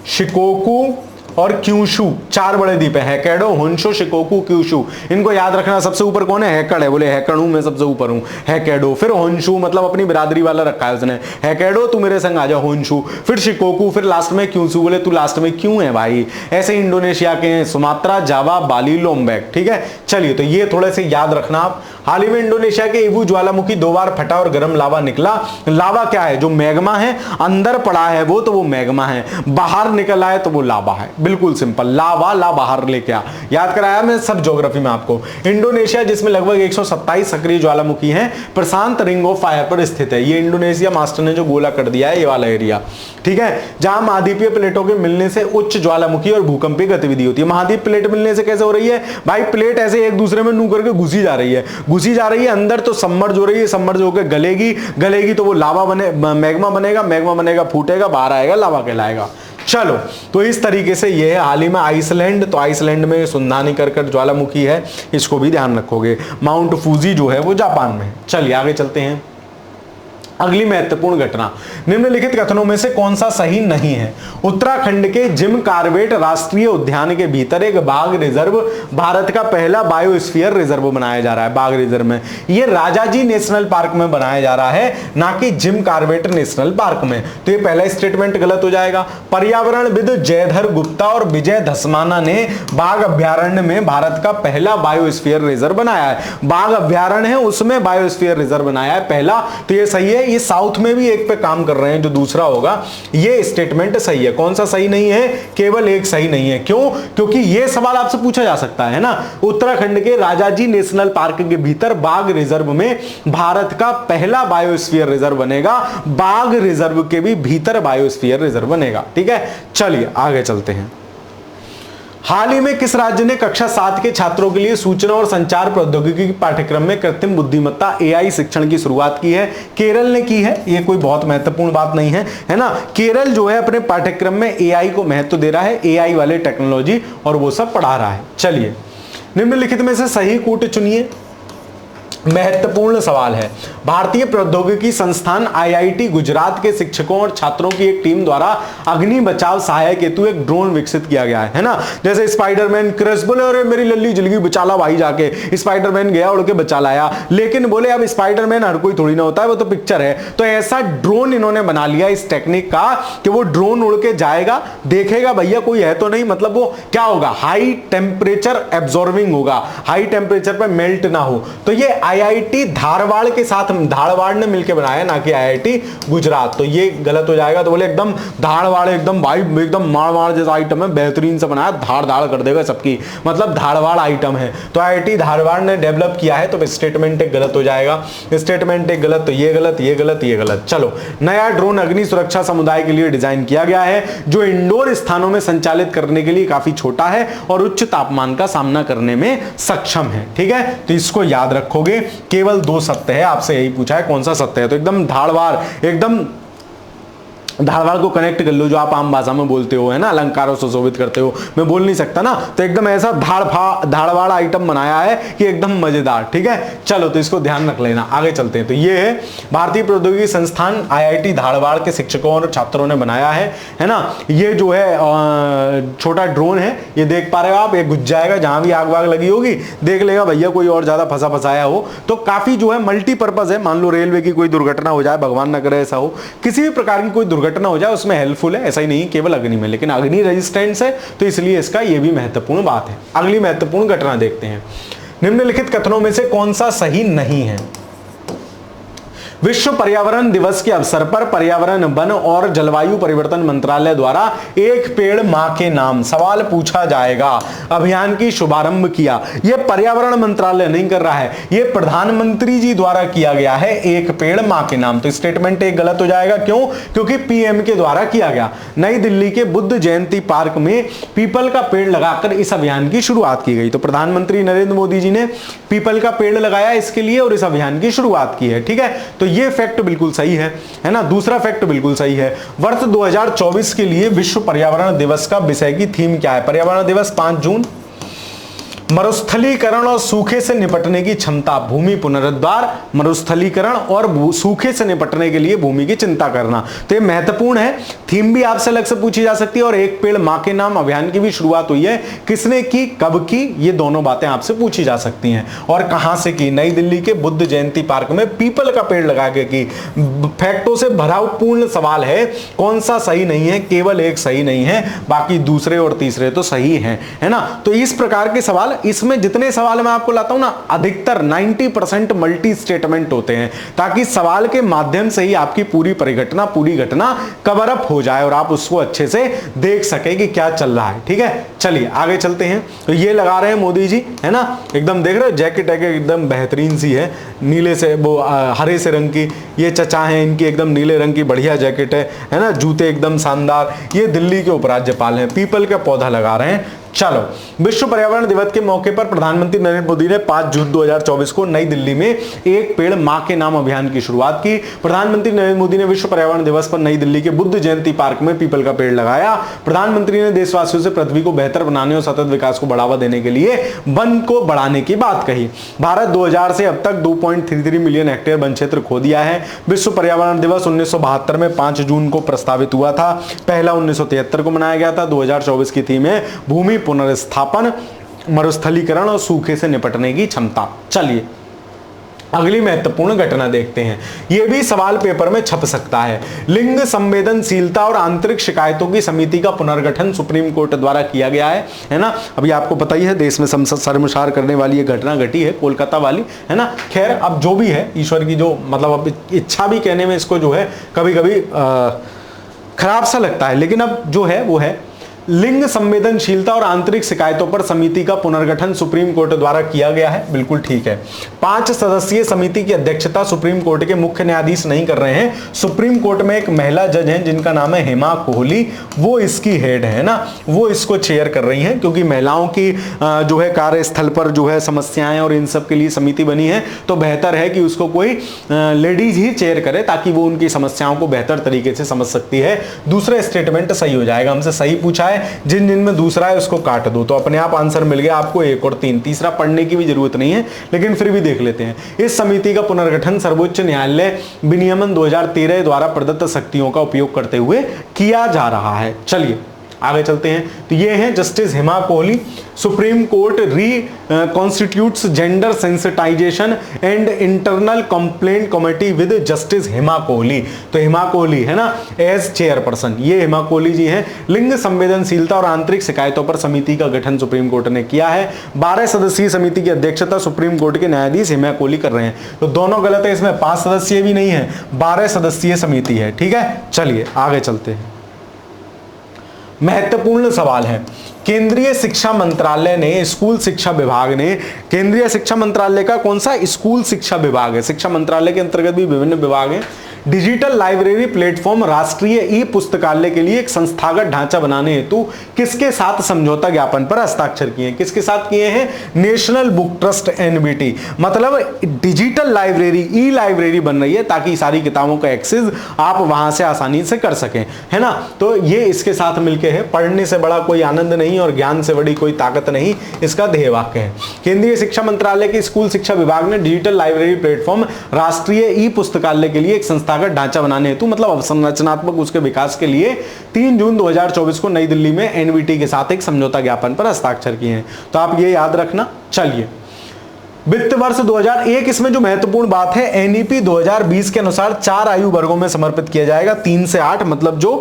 शिकोकू और क्यूशु, 4 बड़े द्वीप है, हैकोडो, होन्शु, शिकोकू, क्यूशु। इनको याद रखना। सबसे ऊपर कौन है, हैकड़ है, बोले हैकड़ हूं मैं, सबसे ऊपर हूं, हैकोडो। फिर होन्शु मतलब अपनी बिरादरी वाला रखा है उसने, हैकोडो तू मेरे संग आ जा, होन्शु। फिर शिकोकू, फिर लास्ट में क्यूशु, बोले तू लास्ट में क्यों है भाई। ऐसे इंडोनेशिया के हैं, सुमात्रा, जावा, बाली, लोम्बेक, ठीक है। चलिए, तो ये थोड़े से याद रखना आप। हाल ही में इंडोनेशिया के इबू ज्वालामुखी 2 बार फटा और गर्म लावा निकला। लावा क्या है, जो मैग्मा है, अंदर पड़ा है वो तो वो मैग्मा है, बाहर निकला है तो वो लावा है। बिल्कुल सिंपल, लावा ला बाहर लेके आ, याद कराया मैं सब ज्योग्राफी में आपको। इंडोनेशिया जिसमें लगभग 127 सक्रिय ज्वालामुखी हैं, प्रशांत रिंग ऑफ फायर पर स्थित है। ये इंडोनेशिया मास्टर ने जो गोला कर दिया है, ये वाला एरिया, ठीक है, जहां महाद्वीपीय प्लेटों के मिलने से उच्च ज्वालामुखी और भूकंपीय गतिविधि होती है। महाद्वीप प्लेट मिलने से कैसे हो रही है भाई, प्लेट ऐसे एक दूसरे में नू करके घुसी जा रही है, अंदर तो सबमर्ज हो रही है, सबमर्ज होकर गलेगी तो वो लावा मैग्मा बनेगा, फूटेगा, बाहर आएगा, लावा कहलाएगा। चलो, तो इस तरीके से ये है। हाल ही में आइसलैंड, तो आइसलैंड में सुंदानी करकट ज्वालामुखी है, इसको भी ध्यान रखोगे। माउंट फूजी जो है वो जापान में है। चलिए आगे चलते हैं। अगली महत्वपूर्ण घटना, निम्नलिखित कथनों में से कौन सा सही नहीं है। उत्तराखंड के जिम कार्बेट राष्ट्रीय उद्यान के भीतर एक बाघ रिजर्व भारत का पहला बायोस्फीयर रिजर्व बनाया जा रहा है। बाघ रिजर्व में ये राजाजी नेशनल पार्क में बनाया जा रहा है, ना कि जिम कार्बेट नेशनल पार्क में। तो ये पहला स्टेटमेंट गलत हो जाएगा। पर्यावरणविद जयधर गुप्ता और विजय धसमाना ने बाघ अभ्यारण्य में भारत का पहला बायोस्फीयर रिजर्व बनाया है। बाघ अभ्यारण्य है उसमें बायोस्फीयर रिजर्व बनाया है पहला, तो ये सही है। ये साउथ में भी एक पे काम कर रहे हैं, जो दूसरा होगा ये स्टेटमेंट सही है। कौन सा सही नहीं है, केवल एक सही नहीं है। क्यों, क्योंकि ये सवाल आपसे पूछा जा सकता है ना। उत्तराखंड के राजाजी नेशनल पार्क के भीतर बाघ रिजर्व में भारत का पहला बायोस्फीयर रिजर्व बनेगा। बाघ रिजर्व के भी भीतर बायोस्फीयर रिजर्व बनेगा, ठीक है। चलिए आगे चलते हैं। हाल ही में किस राज्य ने कक्षा 7 के छात्रों के लिए सूचना और संचार प्रौद्योगिकी के पाठ्यक्रम में कृत्रिम बुद्धिमत्ता एआई शिक्षण की शुरुआत की है? केरल ने की है। ये कोई बहुत महत्वपूर्ण बात नहीं है ना। केरल जो है अपने पाठ्यक्रम में एआई को महत्व दे रहा है, एआई वाले टेक्नोलॉजी, और वो सब पढ़ा रहा है। चलिए, निम्नलिखित में से सही कूट चुनिए। महत्वपूर्ण सवाल है। भारतीय प्रौद्योगिकी संस्थान आईआईटी गुजरात के शिक्षकों और छात्रों की एक टीम द्वारा अग्नि बचाव सहायक हेतु एक ड्रोन विकसित किया गया है ना। जैसे स्पाइडरमैन क्रश बोले अरे मेरी लल्ली जल गई, बचा ला भाई जाके। स्पाइडरमैन गया उड़ के बचा लाया, लेकिन बोले अब स्पाइडरमैन हर कोई थोड़ी ना होता है, वो तो पिक्चर है। तो ऐसा ड्रोन इन्होंने बना लिया इस टेक्निक का कि वो ड्रोन उड़ के जाएगा, देखेगा भैया कोई है तो नहीं, मतलब वो क्या होगा, हाई टेम्परेचर एब्जॉर्बिंग होगा, हाई टेम्परेचर पर मेल्ट ना हो। तो ये आईआईटी धारवाड़ के साथ, धारवाड़ ने मिलकर बनाया, ना कि आईआईटी गुजरात। तो ये गलत हो जाएगा। तो बोले एकदम धारवाड़, एकदम भाई एकदम मारवाड़ जैसा आइटम है, बेहतरीन से बनाया, धाड़ धाड़ कर देगा सबकी, मतलब धारवाड़ आइटम है। तो आईआईटी धारवाड़ ने डेवलप किया है। तो स्टेटमेंट एक गलत हो जाएगा, स्टेटमेंट एक गलत, तो ये गलत, ये गलत, ये गलत। चलो, नया ड्रोन अग्नि सुरक्षा समुदाय के लिए डिजाइन किया गया है, जो इंडोर स्थानों में संचालित करने के लिए काफी छोटा है और उच्च तापमान का सामना करने में सक्षम है। ठीक है, तो इसको याद रखोगे। केवल 2 सत्य है, आपसे यही पूछा है कौन सा सत्य है। तो एकदम धारवाड़, एकदम धारवाड़ को कनेक्ट कर लो, जो आप आम भाषा में बोलते हो, है ना, अलंकारों से शोभित करते हो, मैं बोल नहीं सकता ना। तो एकदम ऐसा धारवाड़ आइटम बनाया है कि एकदम मजेदार। ठीक है, चलो, तो इसको ध्यान रख लेना। आगे चलते हैं। तो ये है भारतीय प्रौद्योगिकी संस्थान आईआईटी धारवाड़ के शिक्षकों और छात्रों ने बनाया है ना। ये जो है छोटा ड्रोन है, ये देख पा रहे हो आप, ये घुस जाएगा जहां भी आग वाग लगी होगी, देख लेगा भैया कोई और ज्यादा फंसा फंसाया हो। तो काफी जो है मल्टीपर्पज है। मान लो रेलवे की कोई दुर्घटना हो जाए, भगवान न करे ऐसा हो, किसी भी प्रकार की कोई दुर्घटना हो जाए, उसमें हेल्पफुल है। ऐसा ही नहीं केवल अग्नि में, लेकिन अग्नि रेजिस्टेंस है, तो इसलिए इसका यह भी महत्वपूर्ण बात है। अगली महत्वपूर्ण घटना देखते हैं। निम्नलिखित कथनों में से कौन सा सही नहीं है? विश्व पर्यावरण दिवस के अवसर पर पर्यावरण, वन और जलवायु परिवर्तन मंत्रालय द्वारा एक पेड़ मां के नाम सवाल पूछा जाएगा अभियान की शुभारंभ किया। यह पर्यावरण मंत्रालय नहीं कर रहा है, यह प्रधानमंत्री जी द्वारा किया गया है, एक पेड़ मां के नाम। तो स्टेटमेंट एक गलत हो जाएगा। क्यों? क्योंकि पीएम के द्वारा किया गया। नई दिल्ली के बुद्ध जयंती पार्क में पीपल का पेड़ लगाकर इस अभियान की शुरुआत की गई। तो प्रधानमंत्री नरेंद्र मोदी जी ने पीपल का पेड़ लगाया इसके लिए और इस अभियान की शुरुआत की है। ठीक है, तो ये फैक्ट बिल्कुल सही है ना। दूसरा फैक्ट बिल्कुल सही है। वर्ष 2024 के लिए विश्व पर्यावरण दिवस का विषय की थीम क्या है? पर्यावरण दिवस 5 जून। मरुस्थलीकरण और सूखे से निपटने की क्षमता, भूमि पुनरुद्धार, मरुस्थलीकरण और सूखे से निपटने के लिए भूमि की चिंता करना। तो ये महत्वपूर्ण है। थीम भी आपसे अलग से पूछी जा सकती है और एक पेड़ मां के नाम अभियान की भी शुरुआत हुई है। किसने की, कब की, ये दोनों बातें आपसे पूछी जा सकती हैं। और कहां से की? नई दिल्ली के बुद्ध जयंती पार्क में पीपल का पेड़ लगा के की। फैक्टों से भरा पूर्ण सवाल है। कौन सा सही नहीं है? केवल एक सही नहीं है, बाकी दूसरे और तीसरे तो सही हैं, है ना। तो इस प्रकार के सवाल, इसमें जितने सवाल मैं आपको लाता हूं ना, अधिकतर 90% मल्टी स्टेटमेंट होते हैं, ताकि सवाल के माध्यम से ही आपकी पूरी परिघटना, पूरी घटना कवर अप हो जाए और आप उसको अच्छे से देख सके कि क्या चल रहा है। ठीक है, चलिए आगे चलते हैं। तो ये लगा रहे हैं मोदी जी, है ना, एकदम देख रहे हो, जैकेट है एकदम बेहतरीन सी है, नीले से वो हरे से रंग की। ये चचा है, इनकी एकदम नीले रंग की बढ़िया जैकेट है ना, जूते एकदम शानदार। ये दिल्ली के उपराज्यपाल हैं, पीपल का पौधा लगा रहे हैं। चलो, विश्व पर्यावरण दिवस के मौके पर प्रधानमंत्री नरेंद्र मोदी ने 5 जून 2024 को नई दिल्ली में एक पेड़ मां के नाम अभियान की शुरुआत की। प्रधानमंत्री नरेंद्र मोदी ने विश्व पर्यावरण दिवस पर नई दिल्ली के बुद्ध जयंती पार्क में पीपल का पेड़ लगाया। प्रधानमंत्री ने देशवासियों से पृथ्वी को बेहतर बनाने और सतत विकास को बढ़ावा देने के लिए वन को बढ़ाने की बात कही। भारत 2000 से अब तक 2.33 मिलियन हेक्टेयर वन क्षेत्र खो दिया है। विश्व पर्यावरण दिवस 1972 में 5 जून को प्रस्तावित हुआ था। पहला 1973 को मनाया गया था। 2024 की थीम है भूमि पुनर्स्थापन, मरुस्थलीकरण और सूखे से निपटने की क्षमता। चलिए अगली महत्वपूर्ण घटना देखते हैं। यह भी सवाल पेपर में छप सकता है। लिंग संवेदनशीलता और आंतरिक शिकायतों की समिति का पुनर्गठन सुप्रीम कोर्ट द्वारा किया गया है ना। अभी आपको पता ही है, देश में शर्मसार करने वाली ये घटना घटी है, कोलकाता वाली, है ना। खैर, अब जो भी है, ईश्वर की जो मतलब अब इच्छा भी कहने में इसको जो है कभी कभी खराब सा लगता है, लेकिन अब जो है वो है। लिंग संवेदनशीलता और आंतरिक शिकायतों पर समिति का पुनर्गठन सुप्रीम कोर्ट द्वारा किया गया है, बिल्कुल ठीक है। 5 सदस्यीय समिति की अध्यक्षता सुप्रीम कोर्ट के मुख्य न्यायाधीश नहीं कर रहे हैं, सुप्रीम कोर्ट में एक महिला जज हैं जिनका नाम है हेमा कोहली, वो इसकी हेड है ना, वो इसको चेयर कर रही हैं, क्योंकि महिलाओं की जो है कार्यस्थल पर जो है समस्याएं और इन सब के लिए समिति बनी है, तो बेहतर है कि उसको कोई लेडीज ही चेयर करे ताकि वो उनकी समस्याओं को बेहतर तरीके से समझ सकती है। दूसरा स्टेटमेंट सही हो जाएगा, हमसे सही पूछा है, जिन में दूसरा है उसको काट दो, तो अपने आप आंसर मिल गया आपको 1 और 3। तीसरा पढ़ने की भी जरूरत नहीं है, लेकिन फिर भी देख लेते हैं। इस समिति का पुनर्गठन सर्वोच्च न्यायालय विनियमन 2013 द्वारा प्रदत्त शक्तियों का उपयोग करते हुए किया जा रहा है। चलिए आगे चलते हैं। तो ये हैं justice Hema Kohli. Supreme court constitutes gender sensitization and internal complaint committee with justice Hema Kohli. तो हेमा कोहली है ना एज चेयरपर्सन, ये हेमा कोहली जी हैं। लिंग संवेदनशीलता और आंतरिक शिकायतों पर समिति का गठन सुप्रीम कोर्ट ने किया है। 12 सदस्यीय समिति की अध्यक्षता सुप्रीम कोर्ट के न्यायाधीश हेमा कोहली कर रहे हैं। तो दोनों गलत है, इसमें 5 सदस्यीय भी नहीं है, 12 सदस्यीय समिति है। ठीक है, चलिए आगे चलते हैं। महत्वपूर्ण सवाल है, केंद्रीय शिक्षा मंत्रालय ने, स्कूल शिक्षा विभाग ने, केंद्रीय शिक्षा मंत्रालय का कौन सा स्कूल शिक्षा विभाग है, शिक्षा मंत्रालय के अंतर्गत भी विभिन्न विभाग हैं, डिजिटल लाइब्रेरी प्लेटफॉर्म राष्ट्रीय ई पुस्तकालय के लिए एक संस्थागत ढांचा बनाने हेतु किसके साथ समझौता ज्ञापन पर हस्ताक्षर किए हैं? किसके साथ किए हैं? National book trust NBT. मतलब डिजिटल लाइब्रेरी, ई लाइब्रेरी बन रही है ताकि सारी किताबों का एक्सेस आप वहां से आसानी से कर सकें, है ना। तो ये इसके साथ मिलके है। पढ़ने से बड़ा कोई आनंद नहीं और ज्ञान से बड़ी कोई ताकत नहीं, इसका ध्येय वाक्य है। केंद्रीय शिक्षा मंत्रालय के स्कूल शिक्षा विभाग ने डिजिटल लाइब्रेरी प्लेटफॉर्म राष्ट्रीय ई पुस्तकालय के लिए एक संस्थागत ढांचा बनाने हेतु, मतलब अवसंरचनात्मक उसके विकास के लिए 3 जून 2024 को नई दिल्ली में एनबीटी के साथ एक समझौता ज्ञापन पर हस्ताक्षर किए हैं। तो आप ये याद रखना। चलिए, वित्त वर्ष 2001, इसमें जो महत्वपूर्ण बात है, एनईपी 2020 के अनुसार 4 आयु वर्गों में समर्पित किया जाएगा। 3 से 8, मतलब जो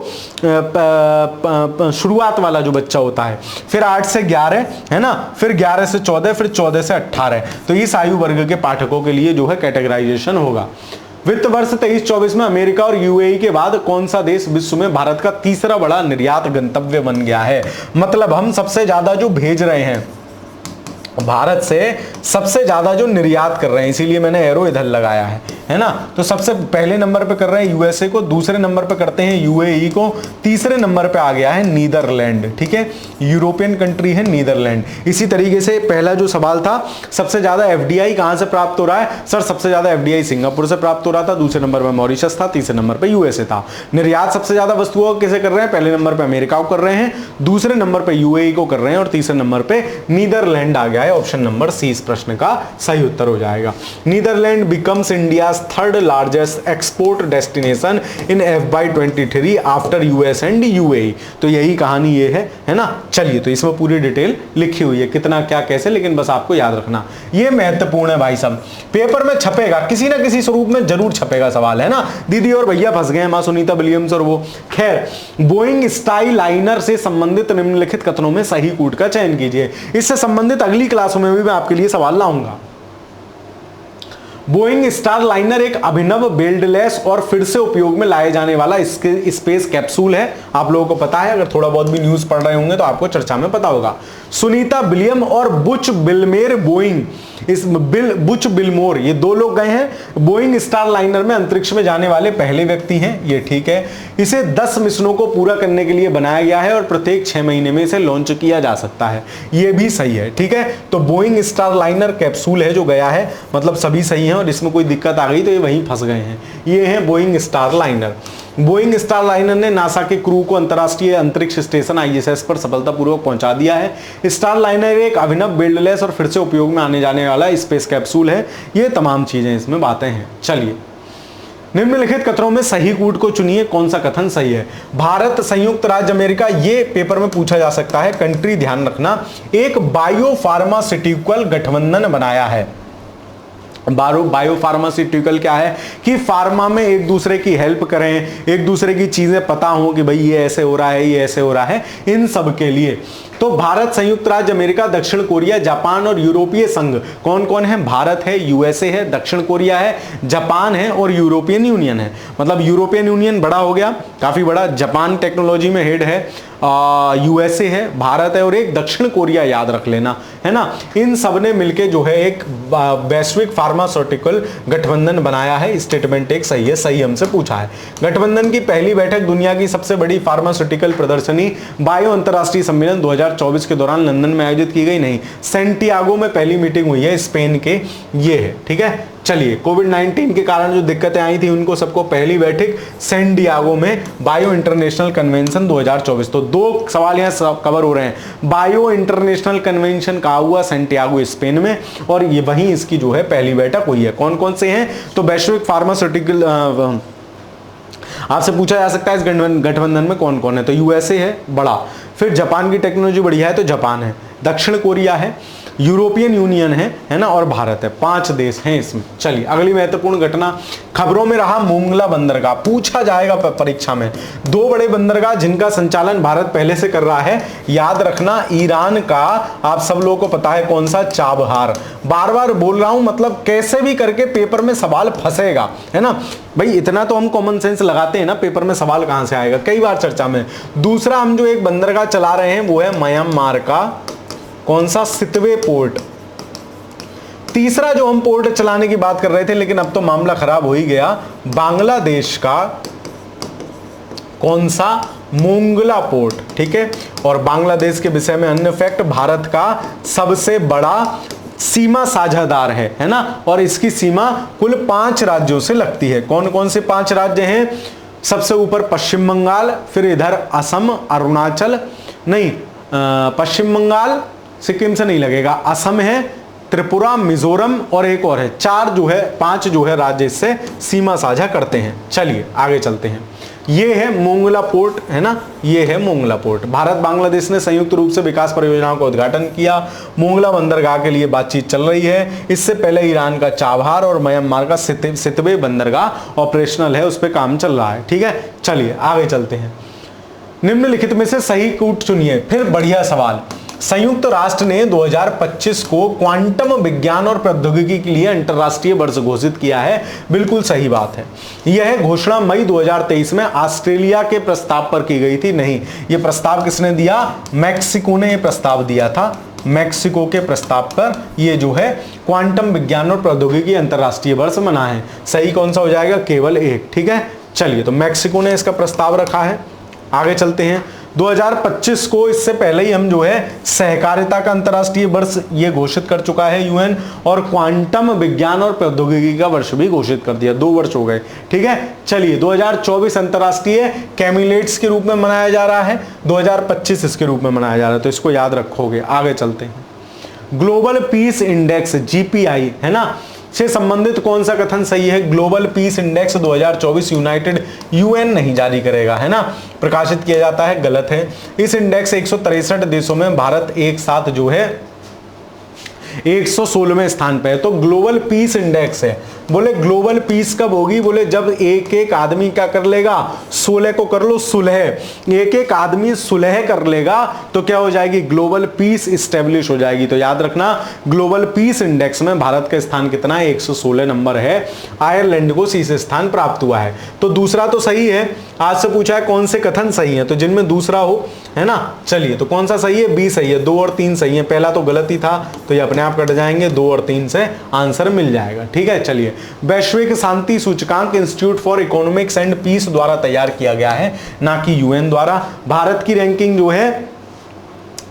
शुरुआत वाला जो बच्चा होता है, फिर 8 से 11, है ना, फिर 11 से 14, फिर 14 से 18। तो इस आयु वर्ग के पाठकों के लिए जो है कैटेगराइजेशन होगा। वित्त वर्ष 23-24 में अमेरिका और यूएई के बाद कौन सा देश विश्व में भारत का तीसरा बड़ा निर्यात गंतव्य बन गया है? मतलब हम सबसे ज्यादा जो भेज रहे हैं, भारत से सबसे ज्यादा जो निर्यात कर रहे हैं, इसीलिए मैंने एरो इधर लगाया है ना। तो सबसे पहले नंबर पे कर रहे हैं यूएसए को, दूसरे नंबर पे करते हैं यूएई को, तीसरे नंबर पे आ गया है नीदरलैंड। ठीक है, यूरोपियन कंट्री है नीदरलैंड। इसी तरीके से पहला जो सवाल था, सबसे ज्यादा एफडीआई कहां से प्राप्त हो रहा है? सर सबसे ज्यादा एफडीआई सिंगापुर से प्राप्त हो रहा था, दूसरे नंबर पर मॉरिशस था, तीसरे नंबर पर यूएसए था। निर्यात सबसे ज्यादा वस्तुओं को कैसे कर रहे हैं? पहले नंबर पर अमेरिका को कर रहे हैं, दूसरे नंबर पर यूएई को कर रहे हैं और तीसरे नंबर पर नीदरलैंड आ गया है। ऑप्शन नंबर सी इस प्रश्न का सही उत्तर हो जाएगा। Netherland becomes India third largest export destination in FY23 after US and UAE. तो यही कहानी ये है ना। चलिए, तो इसमें पूरी डिटेल लिखी हुई है, कितना क्या कैसे, लेकिन बस आपको याद रखना, ये महत्वपूर्ण है भाई साहब। पेपर में छपेगा, किसी ना किसी स्वरूप में जरूर छपेगा सवाल, है ना। दीदी और भैया फंस गए, मां सुनीता विलियम्स और वो। खैर, बोइंग स्काईलाइनर से संबंधित निम्नलिखित कथनों में सही कूट का चयन कीजिए। इससे संबंधित अगली क्लासों में भी मैं आपके लिए सवाल लाऊंगा। बोइंग स्टार लाइनर एक अभिनव बेल्टलेस और फिर से उपयोग में लाए जाने वाला स्पेस कैप्सूल है। आप लोगों को पता है, अगर थोड़ा बहुत भी न्यूज पढ़ रहे होंगे तो आपको चर्चा में पता होगा। सुनीता विलियम और बुच बिलमेर बोइंग, बुच बिलमोर, ये 2 लोग गए हैं बोइंग स्टार लाइनर में अंतरिक्ष में जाने वाले पहले व्यक्ति हैं, ये ठीक है। इसे 10 मिशनों को पूरा करने के लिए बनाया गया है और प्रत्येक 6 महीने में इसे लॉन्च किया जा सकता है, ये भी सही है। ठीक है, तो बोइंग स्टार लाइनर कैप्सूल है जो गया है, मतलब सभी सही हैं और इसमें कोई दिक्कत आ गई तो ये वहीं फंस गए हैं। ये है Boeing star liner. Boeing star liner ने नासा के क्रू को अंतरराष्ट्रीय अंतरिक्ष स्टेशन ISS पर सफलतापूर्वक पहुंचा दिया है। स्टार लाइनर एक अभिनव बेल्टलेस और फिर से उपयोग में आने जाने वाला स्पेस कैप्सूल है। ये तमाम चीजें इसमें बातें हैं। चलिए, निम्नलिखित कथनों में सही कूट को चुनिए, कौन सा कथन सही है? भारत, संयुक्त राज्य अमेरिका, ये पेपर में पूछा जा सकता है। कंट्री ध्यान रखना, एक बायोफार्मास्यूटिकल गठबंधन बनाया है। बायोफार्मास्यूटिकल क्या है कि फार्मा में एक दूसरे की हेल्प करें, एक दूसरे की चीजें पता हो कि भाई ये ऐसे हो रहा है, ये ऐसे हो रहा है, इन सब के लिए तो भारत, संयुक्त राज्य अमेरिका, दक्षिण कोरिया, जापान और यूरोपीय संघ कौन कौन है? भारत है, यूएसए है, दक्षिण कोरिया है, जापान है और यूरोपियन यूनियन है। मतलब यूरोपियन यूनियन बड़ा हो गया, काफी बड़ा। जापान टेक्नोलॉजी में हेड है, यूएसए है, भारत है और एक दक्षिण कोरिया, याद रख लेना, है ना। इन सब ने मिलके जो है एक वैश्विक फार्मास्यूटिकल गठबंधन बनाया है। स्टेटमेंट एक सही है, सही हमसे पूछा है। गठबंधन की पहली बैठक दुनिया की सबसे बड़ी फार्मास्यूटिकल प्रदर्शनी बायो अंतरराष्ट्रीय सम्मेलन 2024 के दौरान लंदन में आयोजित की गई। नहीं, सेंटियागो में पहली मीटिंग हुई है स्पेन के, ये है, ठीक है। चलिए, कोविड-19 के कारण जो दिक्कतें आई थी उनको सबको पहली बैठक सैन डिएगो में बायो इंटरनेशनल कन्वेंशन 2024। तो दो सवाल यहां कवर हो रहे हैं। बायो इंटरनेशनल कन्वेंशन कहा हुआ? सैंटियागो स्पेन में, और ये वहीं इसकी जो है पहली बैठक हुई है। कौन कौन से हैं? तो वैश्विक फार्मास्यूटिकल, आपसे पूछा जा सकता है इस गठबंधन में कौन कौन है, तो यूएसए है बड़ा, फिर जापान की टेक्नोलॉजी बढ़िया है तो जापान है, दक्षिण कोरिया है, यूरोपियन यूनियन है ना, और भारत है। 5 देश हैं इसमें। चलिए, अगली महत्वपूर्ण घटना खबरों में रहा मोंगला बंदरगाह, पूछा जाएगा परीक्षा में। 2 बड़े बंदरगाह जिनका संचालन भारत पहले से कर रहा है, याद रखना। ईरान का, आप सब लोगों को पता है कौन सा? चाबहार। बार बार बोल रहा हूं, मतलब कैसे भी करके पेपर में सवाल फंसेगा, है ना भाई। इतना तो हम कॉमन सेंस लगाते हैं ना, पेपर में सवाल कहां से आएगा, कई बार चर्चा में। दूसरा, हम जो एक बंदरगाह चला रहे हैं वो है म्यांमार का, कौन सा? Sittwe port. तीसरा जो हम पोर्ट चलाने की बात कर रहे थे, लेकिन अब तो मामला खराब हो ही गया, बांग्लादेश का कौन सा? मोंगला पोर्ट, ठीक है। और बांग्लादेश के विषय में अन्य फैक्ट, भारत का सबसे बड़ा सीमा साझेदार है ना, और इसकी सीमा कुल 5 राज्यों से लगती है। कौन कौन से 5 राज्य हैं? सबसे ऊपर पश्चिम बंगाल, फिर इधर असम, अरुणाचल, नहीं, पश्चिम बंगाल सिक्किम से नहीं लगेगा, असम है, त्रिपुरा, मिजोरम और एक और है। 5 जो है राज्य इससे सीमा साझा करते हैं। चलिए आगे चलते हैं। ये है मोंगला पोर्ट, है ना, ये है मोंगला पोर्ट। भारत बांग्लादेश ने संयुक्त रूप से विकास परियोजनाओं का उद्घाटन किया। मोंगला बंदरगाह के लिए बातचीत चल रही है। इससे पहले ईरान का चाबहार और म्यांमार का सितवे बंदरगाह ऑपरेशनल है, उस पर काम चल रहा है, ठीक है। चलिए आगे चलते हैं। निम्नलिखित में से सही कूट चुनिए। फिर बढ़िया सवाल। संयुक्त राष्ट्र ने 2025 को क्वांटम विज्ञान और प्रौद्योगिकी के लिए अंतरराष्ट्रीय वर्ष घोषित किया है। बिल्कुल सही बात है। यह घोषणा मई 2023 में ऑस्ट्रेलिया के प्रस्ताव पर की गई थी। नहीं, यह प्रस्ताव किसने दिया? मैक्सिको ने यह प्रस्ताव दिया था। मैक्सिको के प्रस्ताव पर यह जो है क्वांटम विज्ञान और प्रौद्योगिकी अंतरराष्ट्रीय वर्ष मना है। सही कौन सा हो जाएगा? केवल एक, ठीक है। चलिए, तो मैक्सिको ने इसका प्रस्ताव रखा है। आगे चलते हैं। 2025 को, इससे पहले ही हम जो है सहकारिता का अंतरराष्ट्रीय वर्ष ये घोषित कर चुका है यूएन, और क्वांटम विज्ञान और प्रौद्योगिकी का वर्ष भी घोषित कर दिया। 2 वर्ष हो गए, ठीक है। चलिए, 2024 अंतरराष्ट्रीय कैमिलेट्स के रूप में मनाया जा रहा है, 2025 इसके रूप में मनाया जा रहा है, तो इसको याद रखोगे। आगे चलते हैं। ग्लोबल पीस इंडेक्स, जीपीआई, है ना, से संबंधित कौन सा कथन सही है? ग्लोबल पीस इंडेक्स 2024 यूएन नहीं जारी करेगा, है ना, प्रकाशित किया जाता है, गलत है। इस इंडेक्स 163 देशों में भारत एक साथ जो है 116वें स्थान पे है। तो ग्लोबल पीस इंडेक्स है। बोले ग्लोबल पीस कब होगी? बोले जब एक एक आदमी क्या कर लेगा? 16 को कर लो सुलह, एक एक आदमी सुलह कर लेगा तो क्या हो जाएगी? ग्लोबल पीस इस्टेब्लिश हो जाएगी। तो याद रखना, ग्लोबल पीस इंडेक्स में भारत का स्थान कितना है? 116 नंबर है। आयरलैंड को 30 स्थान प्राप्त हुआ है। तो दूसरा तो सही है। आज से पूछा है कौन से कथन सही है, तो जिनमें दूसरा हो, है ना। चलिए, तो कौन सा सही है? बी सही है। 2 और 3 सही है। पहला तो गलत ही था, तो ये अपने आप कट जाएंगे। 2 और 3 से आंसर मिल जाएगा, ठीक है। चलिए, वैश्विक शांति सूचकांक institute for economics and peace द्वारा तैयार किया गया है, ना कि यूएन द्वारा। भारत की रैंकिंग जो है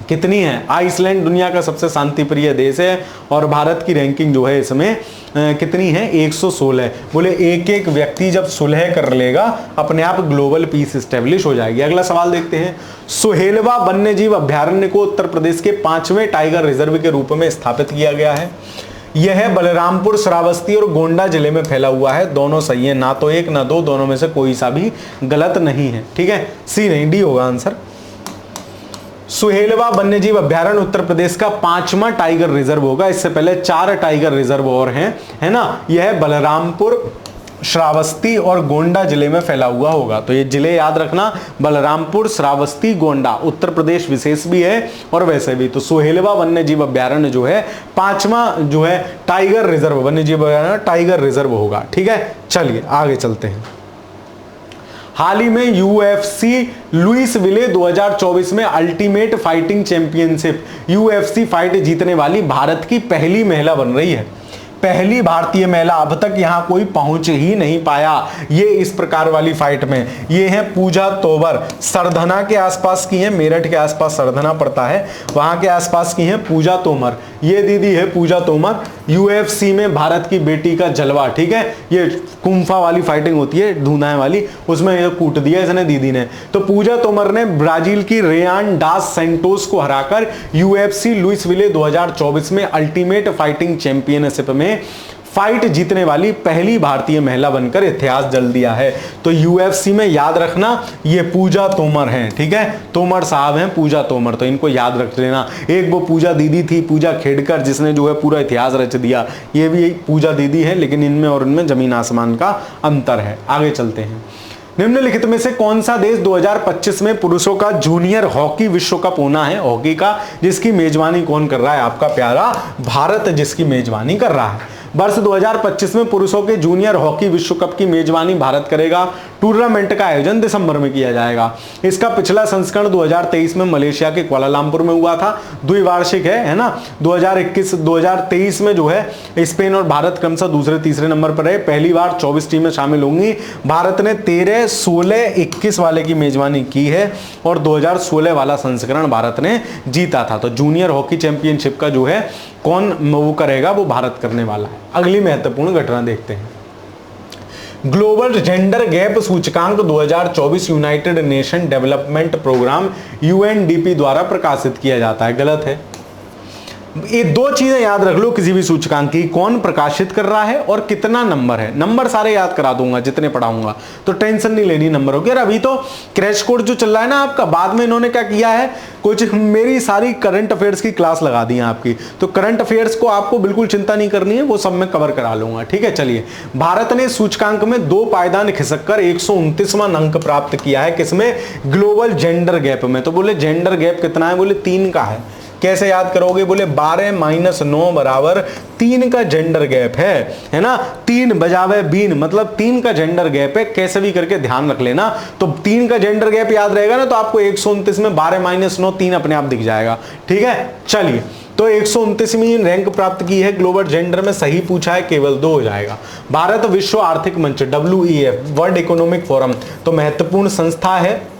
कितनी है? आइसलैंड दुनिया का सबसे शांति प्रिय देश है, और भारत की रैंकिंग जो है इसमें कितनी है? 116। बोले एक एक व्यक्ति जब सुलह कर लेगा, अपने आप ग्लोबल पीस स्टेब्लिश हो जाएगी। अगला सवाल देखते हैं। सोहेलवा वन्यजीव अभ्यारण्य को उत्तर प्रदेश के 5वें टाइगर रिजर्व के रूप में स्थापित किया गया है। यह बलरामपुर, श्रावस्ती और गोंडा जिले में फैला हुआ है। दोनों सही है, ना तो 1 ना 2, दोनों में से कोई सा भी गलत नहीं है, ठीक है। सी नहीं, डी होगा आंसर। सुहेलवा वन्यजीव अभ्यारण्य उत्तर प्रदेश का 5वां टाइगर रिजर्व होगा। इससे पहले 4 टाइगर रिजर्व और हैं, है ना। यह बलरामपुर, श्रावस्ती और गोंडा जिले में फैला हुआ होगा। तो ये जिले याद रखना, बलरामपुर, श्रावस्ती, गोंडा, उत्तर प्रदेश विशेष भी है और वैसे भी। तो सोहेलवा वन्य जीव अभ्यारण्य जो है 5वां जो है टाइगर रिजर्व, वन्य जीव अभ्यारण्य टाइगर रिजर्व होगा। ठीक है, चलिए आगे चलते हैं। हाल ही में यूएफसी लुइसविले 2024 में ultimate fighting championship UFC fight जीतने वाली भारत की पहली महिला बन रही है। पहली भारतीय महिला, अब तक यहां कोई पहुंच ही नहीं पाया ये इस प्रकार वाली फाइट में। ये है पूजा तोमर, सरधना के आसपास की है, मेरठ के आसपास सरधना पड़ता है, वहां के आसपास की है पूजा तोमर। ये दीदी है पूजा तोमर, यूएफसी में भारत की बेटी का जलवा। ठीक है, ये कुंफा वाली फाइटिंग होती है, धुनाए वाली, उसमें ये कूट दिया इसने दीदी ने। तो पूजा तोमर ने ब्राजील की रेयान डास सेंटोस को हराकर यूएफसी लुइसविले 2024 में अल्टीमेट फाइटिंग चैंपियनशिप में फाइट जीतने वाली पहली भारतीय महिला बनकर इतिहास जल दिया है। तो यूएफसी में याद रखना ये पूजा तोमर हैं। ठीक है, तोमर साहब हैं पूजा तोमर, तो इनको याद रख लेना। एक वो पूजा दीदी थी, पूजा खेड़कर, जिसने जो है पूरा इतिहास रच दिया, ये भी पूजा दीदी है, लेकिन इनमें और इनमें जमीन आसमान का अंतर है। आगे चलते हैं। निम्नलिखित में से कौन सा देश 2025 में पुरुषों का जूनियर हॉकी विश्व कप होना है हॉकी का, जिसकी मेजबानी कौन कर रहा है? आपका प्यारा भारत जिसकी मेजबानी कर रहा है। वर्ष 2025 में पुरुषों के जूनियर हॉकी विश्व कप की मेजबानी भारत करेगा। टूर्नामेंट का आयोजन दिसंबर में किया जाएगा। इसका पिछला संस्करण 2023 में मलेशिया के कुआलालंपुर में हुआ था। द्विवार्षिक है ना। 2021-2023 में जो है स्पेन और भारत क्रमशः दूसरे तीसरे नंबर पर रहे। पहली बार 24 टीमें शामिल होंगी। भारत ने 13, 16, 21 वाले की मेजबानी की है और 2016 वाला संस्करण भारत ने जीता था। तो जूनियर हॉकी चैंपियनशिप का जो है कौन वो करेगा? वो भारत करने वाला है। अगली महत्वपूर्ण घटना देखते हैं। ग्लोबल जेंडर गैप सूचकांक 2024 united nation development programme UNDP द्वारा प्रकाशित किया जाता है। गलत है। ये दो चीजें याद रख लो किसी भी सूचकांक की, कौन प्रकाशित कर रहा है और कितना नंबर है। नंबर सारे याद करा दूंगा जितने पढ़ाऊंगा, तो टेंशन नहीं लेनी नंबरों की। अभी तो क्रैश कोर्स जो चल रहा है ना आपका, बाद में इन्होंने क्या किया है, कुछ मेरी सारी करंट अफेयर्स की क्लास लगा दी है आपकी, तो करंट अफेयर्स को आपको बिल्कुल चिंता नहीं करनी है, वो सब मैं कवर करा लूंगा। ठीक है, चलिए। भारत ने सूचकांक में 2 पायदान खिसककर 129वां अंक प्राप्त किया है। किसमें? ग्लोबल जेंडर गैप में। तो बोले जेंडर गैप कितना है? बोले 3 का है। कैसे याद करोगे? बोले 12 - 9 बराबर 3 का जेंडर गैप है ना। 3 बजावे बीन, मतलब 3 का जेंडर गैप है। कैसे भी करके ध्यान रख लेना। तो 3 का जेंडर गैप याद रहेगा ना, तो आपको 129 में 12 - 9 3 अपने आप दिख जाएगा। ठीक है, चलिए। तो 129वीं रैंक प्राप्त की है ग्लोबल जेंडर में। सही पूछा है, केवल 2 हो जाएगा। भारत विश्व आर्थिक मंच WEF वर्ल्ड इकोनॉमिक फोरम, तो महत्वपूर्ण संस्था है,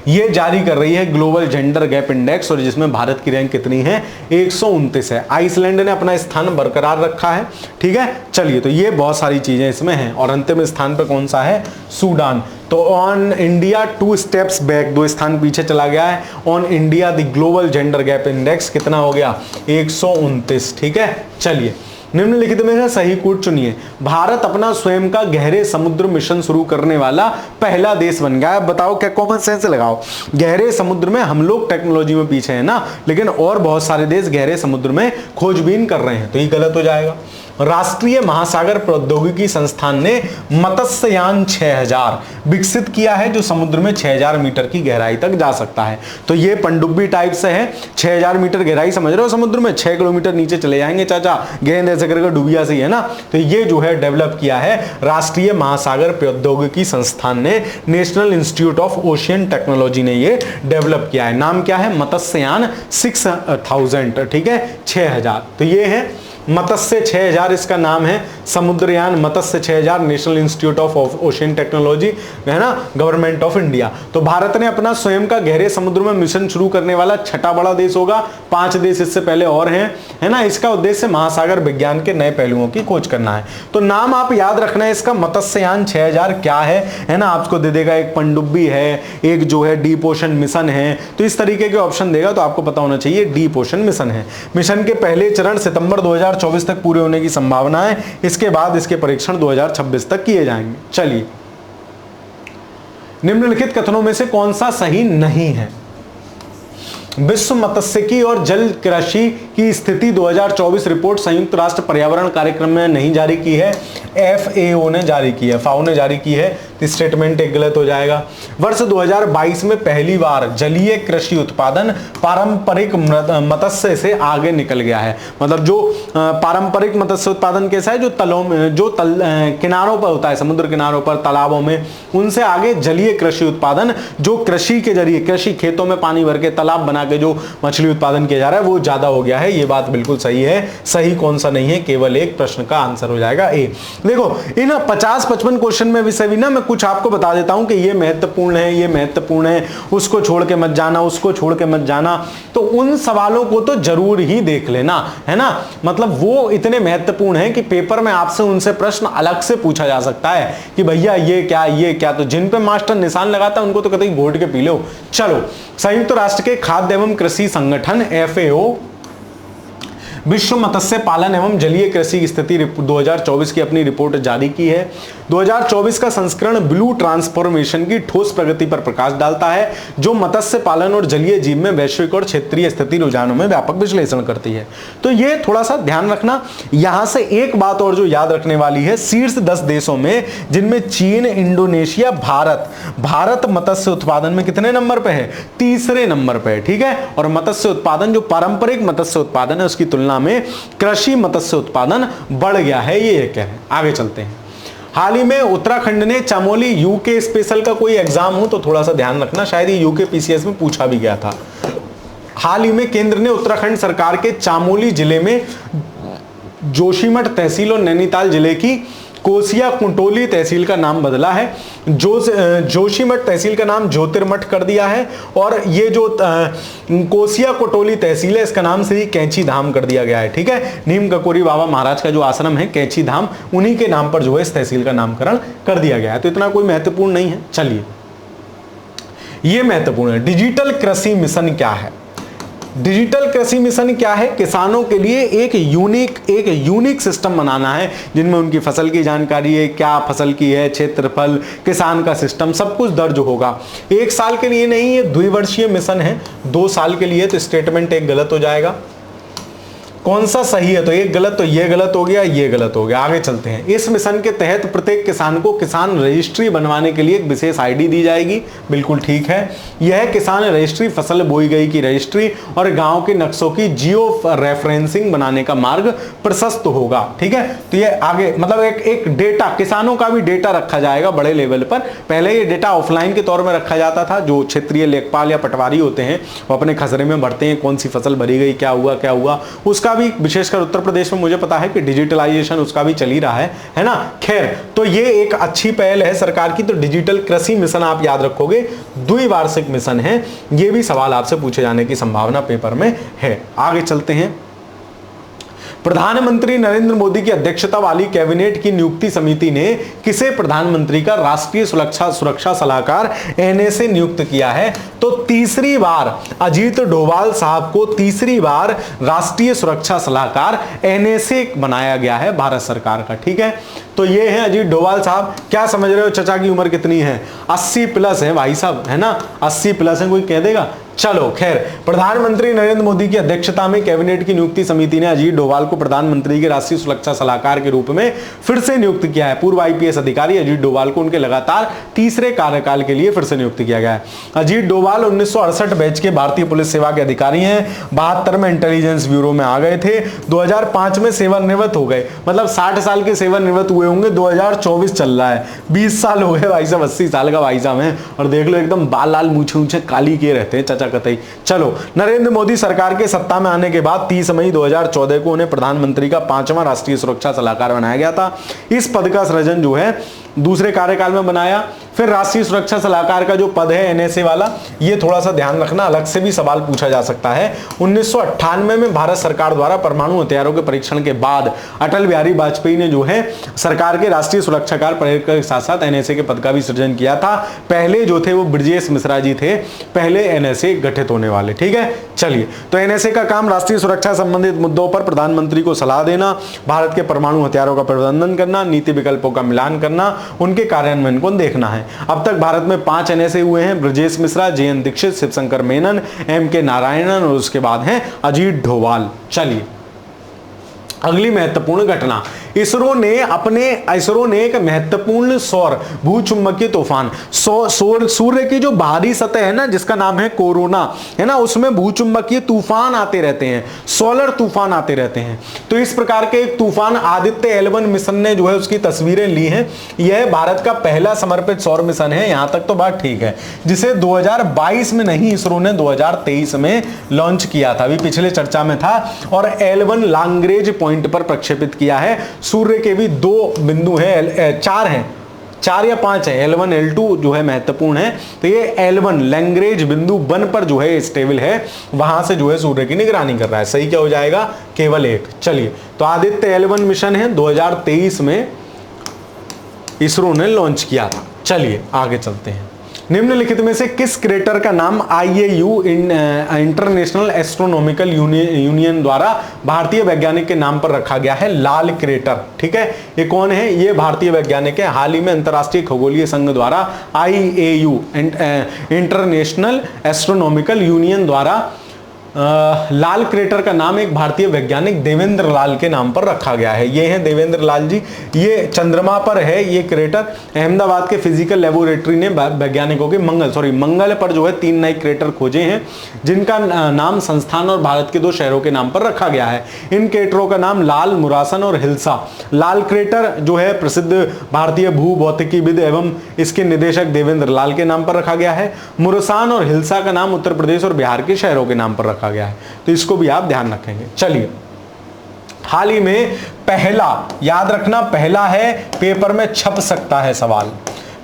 ये जारी कर रही है ग्लोबल जेंडर गैप इंडेक्स, और जिसमें भारत की रैंक कितनी है? 129 है। आइसलैंड ने अपना स्थान बरकरार रखा है। ठीक है, चलिए। तो ये बहुत सारी चीजें इसमें हैं। और अंतिम स्थान पर कौन सा है? सूडान। तो ऑन इंडिया 2 स्टेप्स बैक, 2 स्थान पीछे चला गया है। On India the global gender gap index कितना हो गया? 129। ठीक है, चलिए। निम्नलिखित में से सही कोड चुनिए। भारत अपना स्वयं का गहरे समुद्र मिशन शुरू करने वाला पहला देश बन गया है। बताओ, क्या कॉमन सेंस लगाओ। गहरे समुद्र में हम लोग टेक्नोलॉजी में पीछे हैं ना, लेकिन और बहुत सारे देश गहरे समुद्र में खोजबीन कर रहे हैं, तो ये गलत हो जाएगा। राष्ट्रीय महासागर प्रौद्योगिकी संस्थान ने मत्स्ययान 6000 विकसित किया है, जो समुद्र में 6000 मीटर की गहराई तक जा सकता है। तो ये पनडुब्बी टाइप से है। 6000 मीटर गहराई समझ रहे हो समुद्र में? 6 किलोमीटर नीचे चले जाएंगे चाचा, गेंद ऐसे करके डुबिया से ही, है ना। तो ये जो है डेवलप किया है राष्ट्रीय महासागर प्रौद्योगिकी संस्थान ने, national institute of ocean technology ने ये डेवलप किया है। नाम क्या है? मत्स्ययान 6000। ठीक है, 6000। तो ये है मत्स्य 6000 इसका नाम है। समुद्रयान मत्स्य 6000, national institute of ocean technology, है ना, गवर्नमेंट ऑफ इंडिया। तो भारत ने अपना स्वयं का गहरे समुद्र में मिशन शुरू करने वाला 6ठा बड़ा देश होगा। 5 देश इससे पहले और हैं, है ना। इसका उद्देश्य महासागर विज्ञान के नए पहलुओं की खोज करना है। तो नाम आप याद रखना है इसका, मत्स्ययान 6000 क्या है ना। आपको दे देगा एक पनडुब्बी है, एक जो है डीप ओशन मिशन है, तो इस तरीके के ऑप्शन देगा, तो आपको पता होना चाहिए डीप ओशन मिशन है। मिशन के पहले चरण सितंबर 2024 तक पूरे होने की संभावना है। इसके बाद इसके परीक्षण 2026 तक किए जाएंगे। चलिए, निम्नलिखित कथनों में से कौन सा सही नहीं है? विश्व मत्स्यिकी और जल कृषि की स्थिति 2024 रिपोर्ट संयुक्त राष्ट्र पर्यावरण कार्यक्रम में नहीं जारी की है। FAO ने जारी की है, FAO ने जारी की है, तो स्टेटमेंट एक गलत हो जाएगा। वर्ष 2022 में पहली बार जलीय कृषि उत्पादन पारंपरिक मत्स्य से आगे निकल गया है। मतलब जो पारंपरिक मत्स्य उत्पादन कैसा है, जो तलों में, जो किनारों पर होता है, समुद्र किनारों पर, तालाबों में, उनसे आगे जलीय कृषि उत्पादन, जो कृषि के जरिए, कृषि खेतों में पानी भर के तालाब बना के जो मछली उत्पादन किया जा रहा है, वो ज्यादा हो गया है। ये बात बिल्कुल सही है। सही कौन सा नहीं है, केवल एक प्रश्न का आंसर हो जाएगा ए। देखो इन 50-55 क्वेश्चन में भी ना मैं कुछ आपको बता देता हूं कि ये महत्वपूर्ण है, ये महत्वपूर्ण है, उसको छोड़ के मत जाना, उसको छोड़ के मत जाना। तो उन सवालों को तो जरूर ही देख लेना, है ना। मतलब वो इतने महत्वपूर्ण है कि पेपर में आपसे उनसे प्रश्न अलग से पूछा जा सकता है कि भैया ये क्या, ये क्या। तो जिन पे मास्टर निशान लगाता है उनको तो कतई घोट के पी लो। चलो, संयुक्त राष्ट्र के खाद्य एवं कृषि संगठन FAO विश्व मत्स्य पालन एवं जलीय कृषि की स्थिति 2024 की अपनी रिपोर्ट जारी की है। 2024 का संस्करण ब्लू ट्रांसफॉर्मेशन की ठोस प्रगति पर प्रकाश डालता है, जो मत्स्य पालन और जलीय जीव में वैश्विक और क्षेत्रीय स्थिति रुझानों में व्यापक विश्लेषण करती है। तो ये थोड़ा सा ध्यान रखना। यहां से एक बात और जो याद रखने वाली है, शीर्ष 10 देशों में, जिनमें चीन, इंडोनेशिया, भारत मत्स्य उत्पादन में कितने नंबर पे है? तीसरे नंबर पे है, ठीक है। और मत्स्य उत्पादन, जो पारंपरिक मत्स्य उत्पादन है, उसकी तुलना में कृषि मत्स्य उत्पादन बढ़ गया है, ये कह रहे हैं। आगे चलते हैं। हाल ही में उत्तराखंड ने चमोली यूके स्पेशल का कोई एग्जाम हो तो थोड़ा सा ध्यान रखना, शायद ये यूके PCS में पूछा भी गया था। हाल ही में केंद्र ने उत्तराखंड सरकार के चामोली जिले में जोशीमठ तहसील और नैनीताल जिले की कोसिया कुंटोली तहसील का नाम बदला है। जोशीमठ तहसील का नाम ज्योतिर्मठ कर दिया है, और ये जो कोसिया कुंटोली तहसील है, इसका नाम श्री कैंची धाम कर दिया गया है, ठीक है। नीम ककोरी बाबा महाराज का जो आश्रम है कैंची धाम, उन्हीं के नाम पर जो है इस तहसील का नामकरण कर दिया गया है। तो इतना कोई महत्वपूर्ण नहीं है। चलिए, ये महत्वपूर्ण है। डिजिटल कृषि मिशन क्या है? डिजिटल कृषि मिशन क्या है? किसानों के लिए एक यूनिक सिस्टम बनाना है, जिनमें उनकी फसल की जानकारी है, क्या फसल की है, क्षेत्रफल, किसान का सिस्टम, सब कुछ दर्ज होगा। 1 साल के लिए नहीं, ये द्विवर्षीय मिशन है, 2 साल के लिए। तो स्टेटमेंट एक गलत हो जाएगा। कौन सा सही है? तो एक गलत, तो ये गलत हो गया, ये गलत हो गया। आगे चलते हैं। इस मिशन के तहत प्रत्येक किसान को किसान रजिस्ट्री बनवाने के लिए एक विशेष ID दी जाएगी। बिल्कुल ठीक है। यह किसान रजिस्ट्री फसल बोई गई की रजिस्ट्री और गांव के नक्शों की जियो रेफरेंसिंग बनाने का मार्ग प्रशस्त होगा, ठीक है। तो ये आगे मतलब एक डेटा, किसानों का भी डेटा रखा जाएगा बड़े लेवल पर। पहले ये डेटा ऑफलाइन के तौर में रखा जाता था, जो क्षेत्रीय लेखपाल या पटवारी होते हैं वो अपने खसरे में भरते हैं, कौन सी फसल भरी गई, क्या हुआ। उसका भी विशेषकर उत्तर प्रदेश में मुझे पता है कि डिजिटलाइजेशन उसका भी चल ही रहा है ना। खैर, तो ये एक अच्छी पहल है सरकार की। तो डिजिटल कृषि मिशन आप याद रखोगे, द्विवार्षिक मिशन है। ये भी सवाल आपसे पूछे जाने की संभावना पेपर में है। आगे चलते हैं। प्रधानमंत्री नरेंद्र मोदी की अध्यक्षता वाली कैबिनेट की नियुक्ति समिति ने किसे प्रधानमंत्री का राष्ट्रीय सुरक्षा सलाहकार NSA नियुक्त किया है? तो तीसरी बार अजीत डोभाल साहब को तीसरी बार राष्ट्रीय सुरक्षा सलाहकार NSA बनाया गया है भारत सरकार का, ठीक है। तो ये है अजीत डोभाल साहब। क्या समझ रहे हो, चचा की उम्र कितनी है? 80 प्लस है भाई साहब, है ना। 80 प्लस है, कोई कह देगा। चलो खैर, प्रधानमंत्री नरेंद्र मोदी की अध्यक्षता में कैबिनेट की नियुक्ति समिति ने अजीत डोभाल को प्रधानमंत्री के राष्ट्रीय सुरक्षा सलाहकार के रूप में फिर से नियुक्त किया है। पूर्व IPS अधिकारी अजीत डोभाल को उनके लगातार तीसरे कार्यकाल के लिए फिर से नियुक्त किया गया है। अजीत डोभाल 1968 बैच के भारतीय पुलिस सेवा के अधिकारी हैं। 72 में इंटेलिजेंस ब्यूरो में आ गए थे। 2005 में सेवानिवृत्त हो गए। मतलब 60 साल के सेवानिवृत्त हुए होंगे। 2024 चल रहा है, 20 साल हो गए भाई साहब। 80 साल का भाई साहब है, और देख लो एकदम बाल लाल मूछे ऊंचे काली किए रहते हैं चाचा कतई। चलो, नरेंद्र मोदी सरकार के सत्ता में आने के बाद 30 मई 2014 को उन्हें प्रधानमंत्री का 5वां राष्ट्रीय सुरक्षा सलाहकार बनाया गया था। इस पद का सृजन जो है दूसरे कार्यकाल में बनाया। फिर राष्ट्रीय सुरक्षा सलाहकार का जो पद है NSA वाला, ये थोड़ा सा ध्यान रखना, अलग से भी सवाल पूछा जा सकता है। 1998 में भारत सरकार द्वारा परमाणु हथियारों के परीक्षण के बाद अटल बिहारी वाजपेयी ने जो है सरकार के राष्ट्रीय सुरक्षाकार पर्यवेक्षक के साथ साथ NSA के पद का भी सृजन किया था। पहले जो थे वो ब्रजेश मिश्रा जी थे, पहले NSA गठित होने वाले, ठीक है। चलिए, तो NSA का काम राष्ट्रीय सुरक्षा संबंधित मुद्दों पर प्रधानमंत्री को सलाह देना, भारत के परमाणु हथियारों का प्रबंधन करना, नीति विकल्पों का मिलान करना, उनके कार्यान्वयन को देखना है। अब तक भारत में 5 NSA हुए हैं, ब्रजेश मिश्रा, JN दीक्षित, शिवशंकर मेनन, MK नारायणन, और उसके बाद हैं अजीत डोभाल। चलिए अगली महत्वपूर्ण घटना, इसरो ने एक महत्वपूर्ण सौर भूचुंबकीय तूफान, सूर्य की जो बाहरी सतह है ना जिसका नाम है कोरोना, है ना, उसमें भूचुंबकीय तूफान आते रहते हैं, सोलर तूफान आते रहते हैं। तो इस प्रकार के एक तूफान आदित्य L1 मिशन ने जो है उसकी तस्वीरें ली हैं। यह भारत का पहला समर्पित सौर मिशन है, यहां तक तो बात ठीक है, जिसे 2022 में नहीं, इसरो ने 2023 में लॉन्च किया था, अभी पिछले चर्चा में था, और L1 लैग्रेंज पॉइंट पर प्रक्षेपित किया है। सूर्य के भी 2 बिंदु हैं, 4 या 5 है, L1 L2 जो है महत्वपूर्ण है। तो ये L1 लैग्रेंज बिंदु 1 पर जो है स्टेबल है, वहां से जो है सूर्य की निगरानी कर रहा है। सही क्या हो जाएगा? केवल 1। चलिए, तो आदित्य L1 मिशन है, 2023 में इसरो ने लॉन्च किया था। चलिए आगे चलते हैं। निम्नलिखित में से किस क्रेटर का नाम IAU इंटरनेशनल एस्ट्रोनॉमिकल यूनियन द्वारा भारतीय वैज्ञानिक के नाम पर रखा गया है? लाल क्रेटर। ठीक है, ये कौन है? ये भारतीय वैज्ञानिक है। हाल ही में अंतरराष्ट्रीय खगोलीय संघ द्वारा IAU इंटरनेशनल एस्ट्रोनॉमिकल यूनियन द्वारा लाल क्रेटर का नाम एक भारतीय वैज्ञानिक देवेंद्र लाल के नाम पर रखा गया है। ये हैं देवेंद्र लाल जी। ये चंद्रमा पर है ये क्रेटर। अहमदाबाद के फिजिकल लेबोरेटरी ने वैज्ञानिकों के मंगल पर जो है 3 नए क्रेटर खोजे हैं, जिनका नाम संस्थान और भारत के 2 शहरों के नाम पर रखा गया है। इन क्रेटरों का नाम लाल, मुरासन और हिल्सा। लाल क्रेटर जो है प्रसिद्ध भारतीय भूभौतिकीविद एवं इसके निदेशक देवेंद्र लाल के नाम पर रखा गया है। मुरासन और हिल्सा का नाम उत्तर प्रदेश और बिहार के शहरों के नाम पर रखा गया है, तो इसको भी आप ध्यान रखेंगे। चलिए, हाल ही में पहला, याद रखना, पहला है, पेपर में छप सकता है सवाल,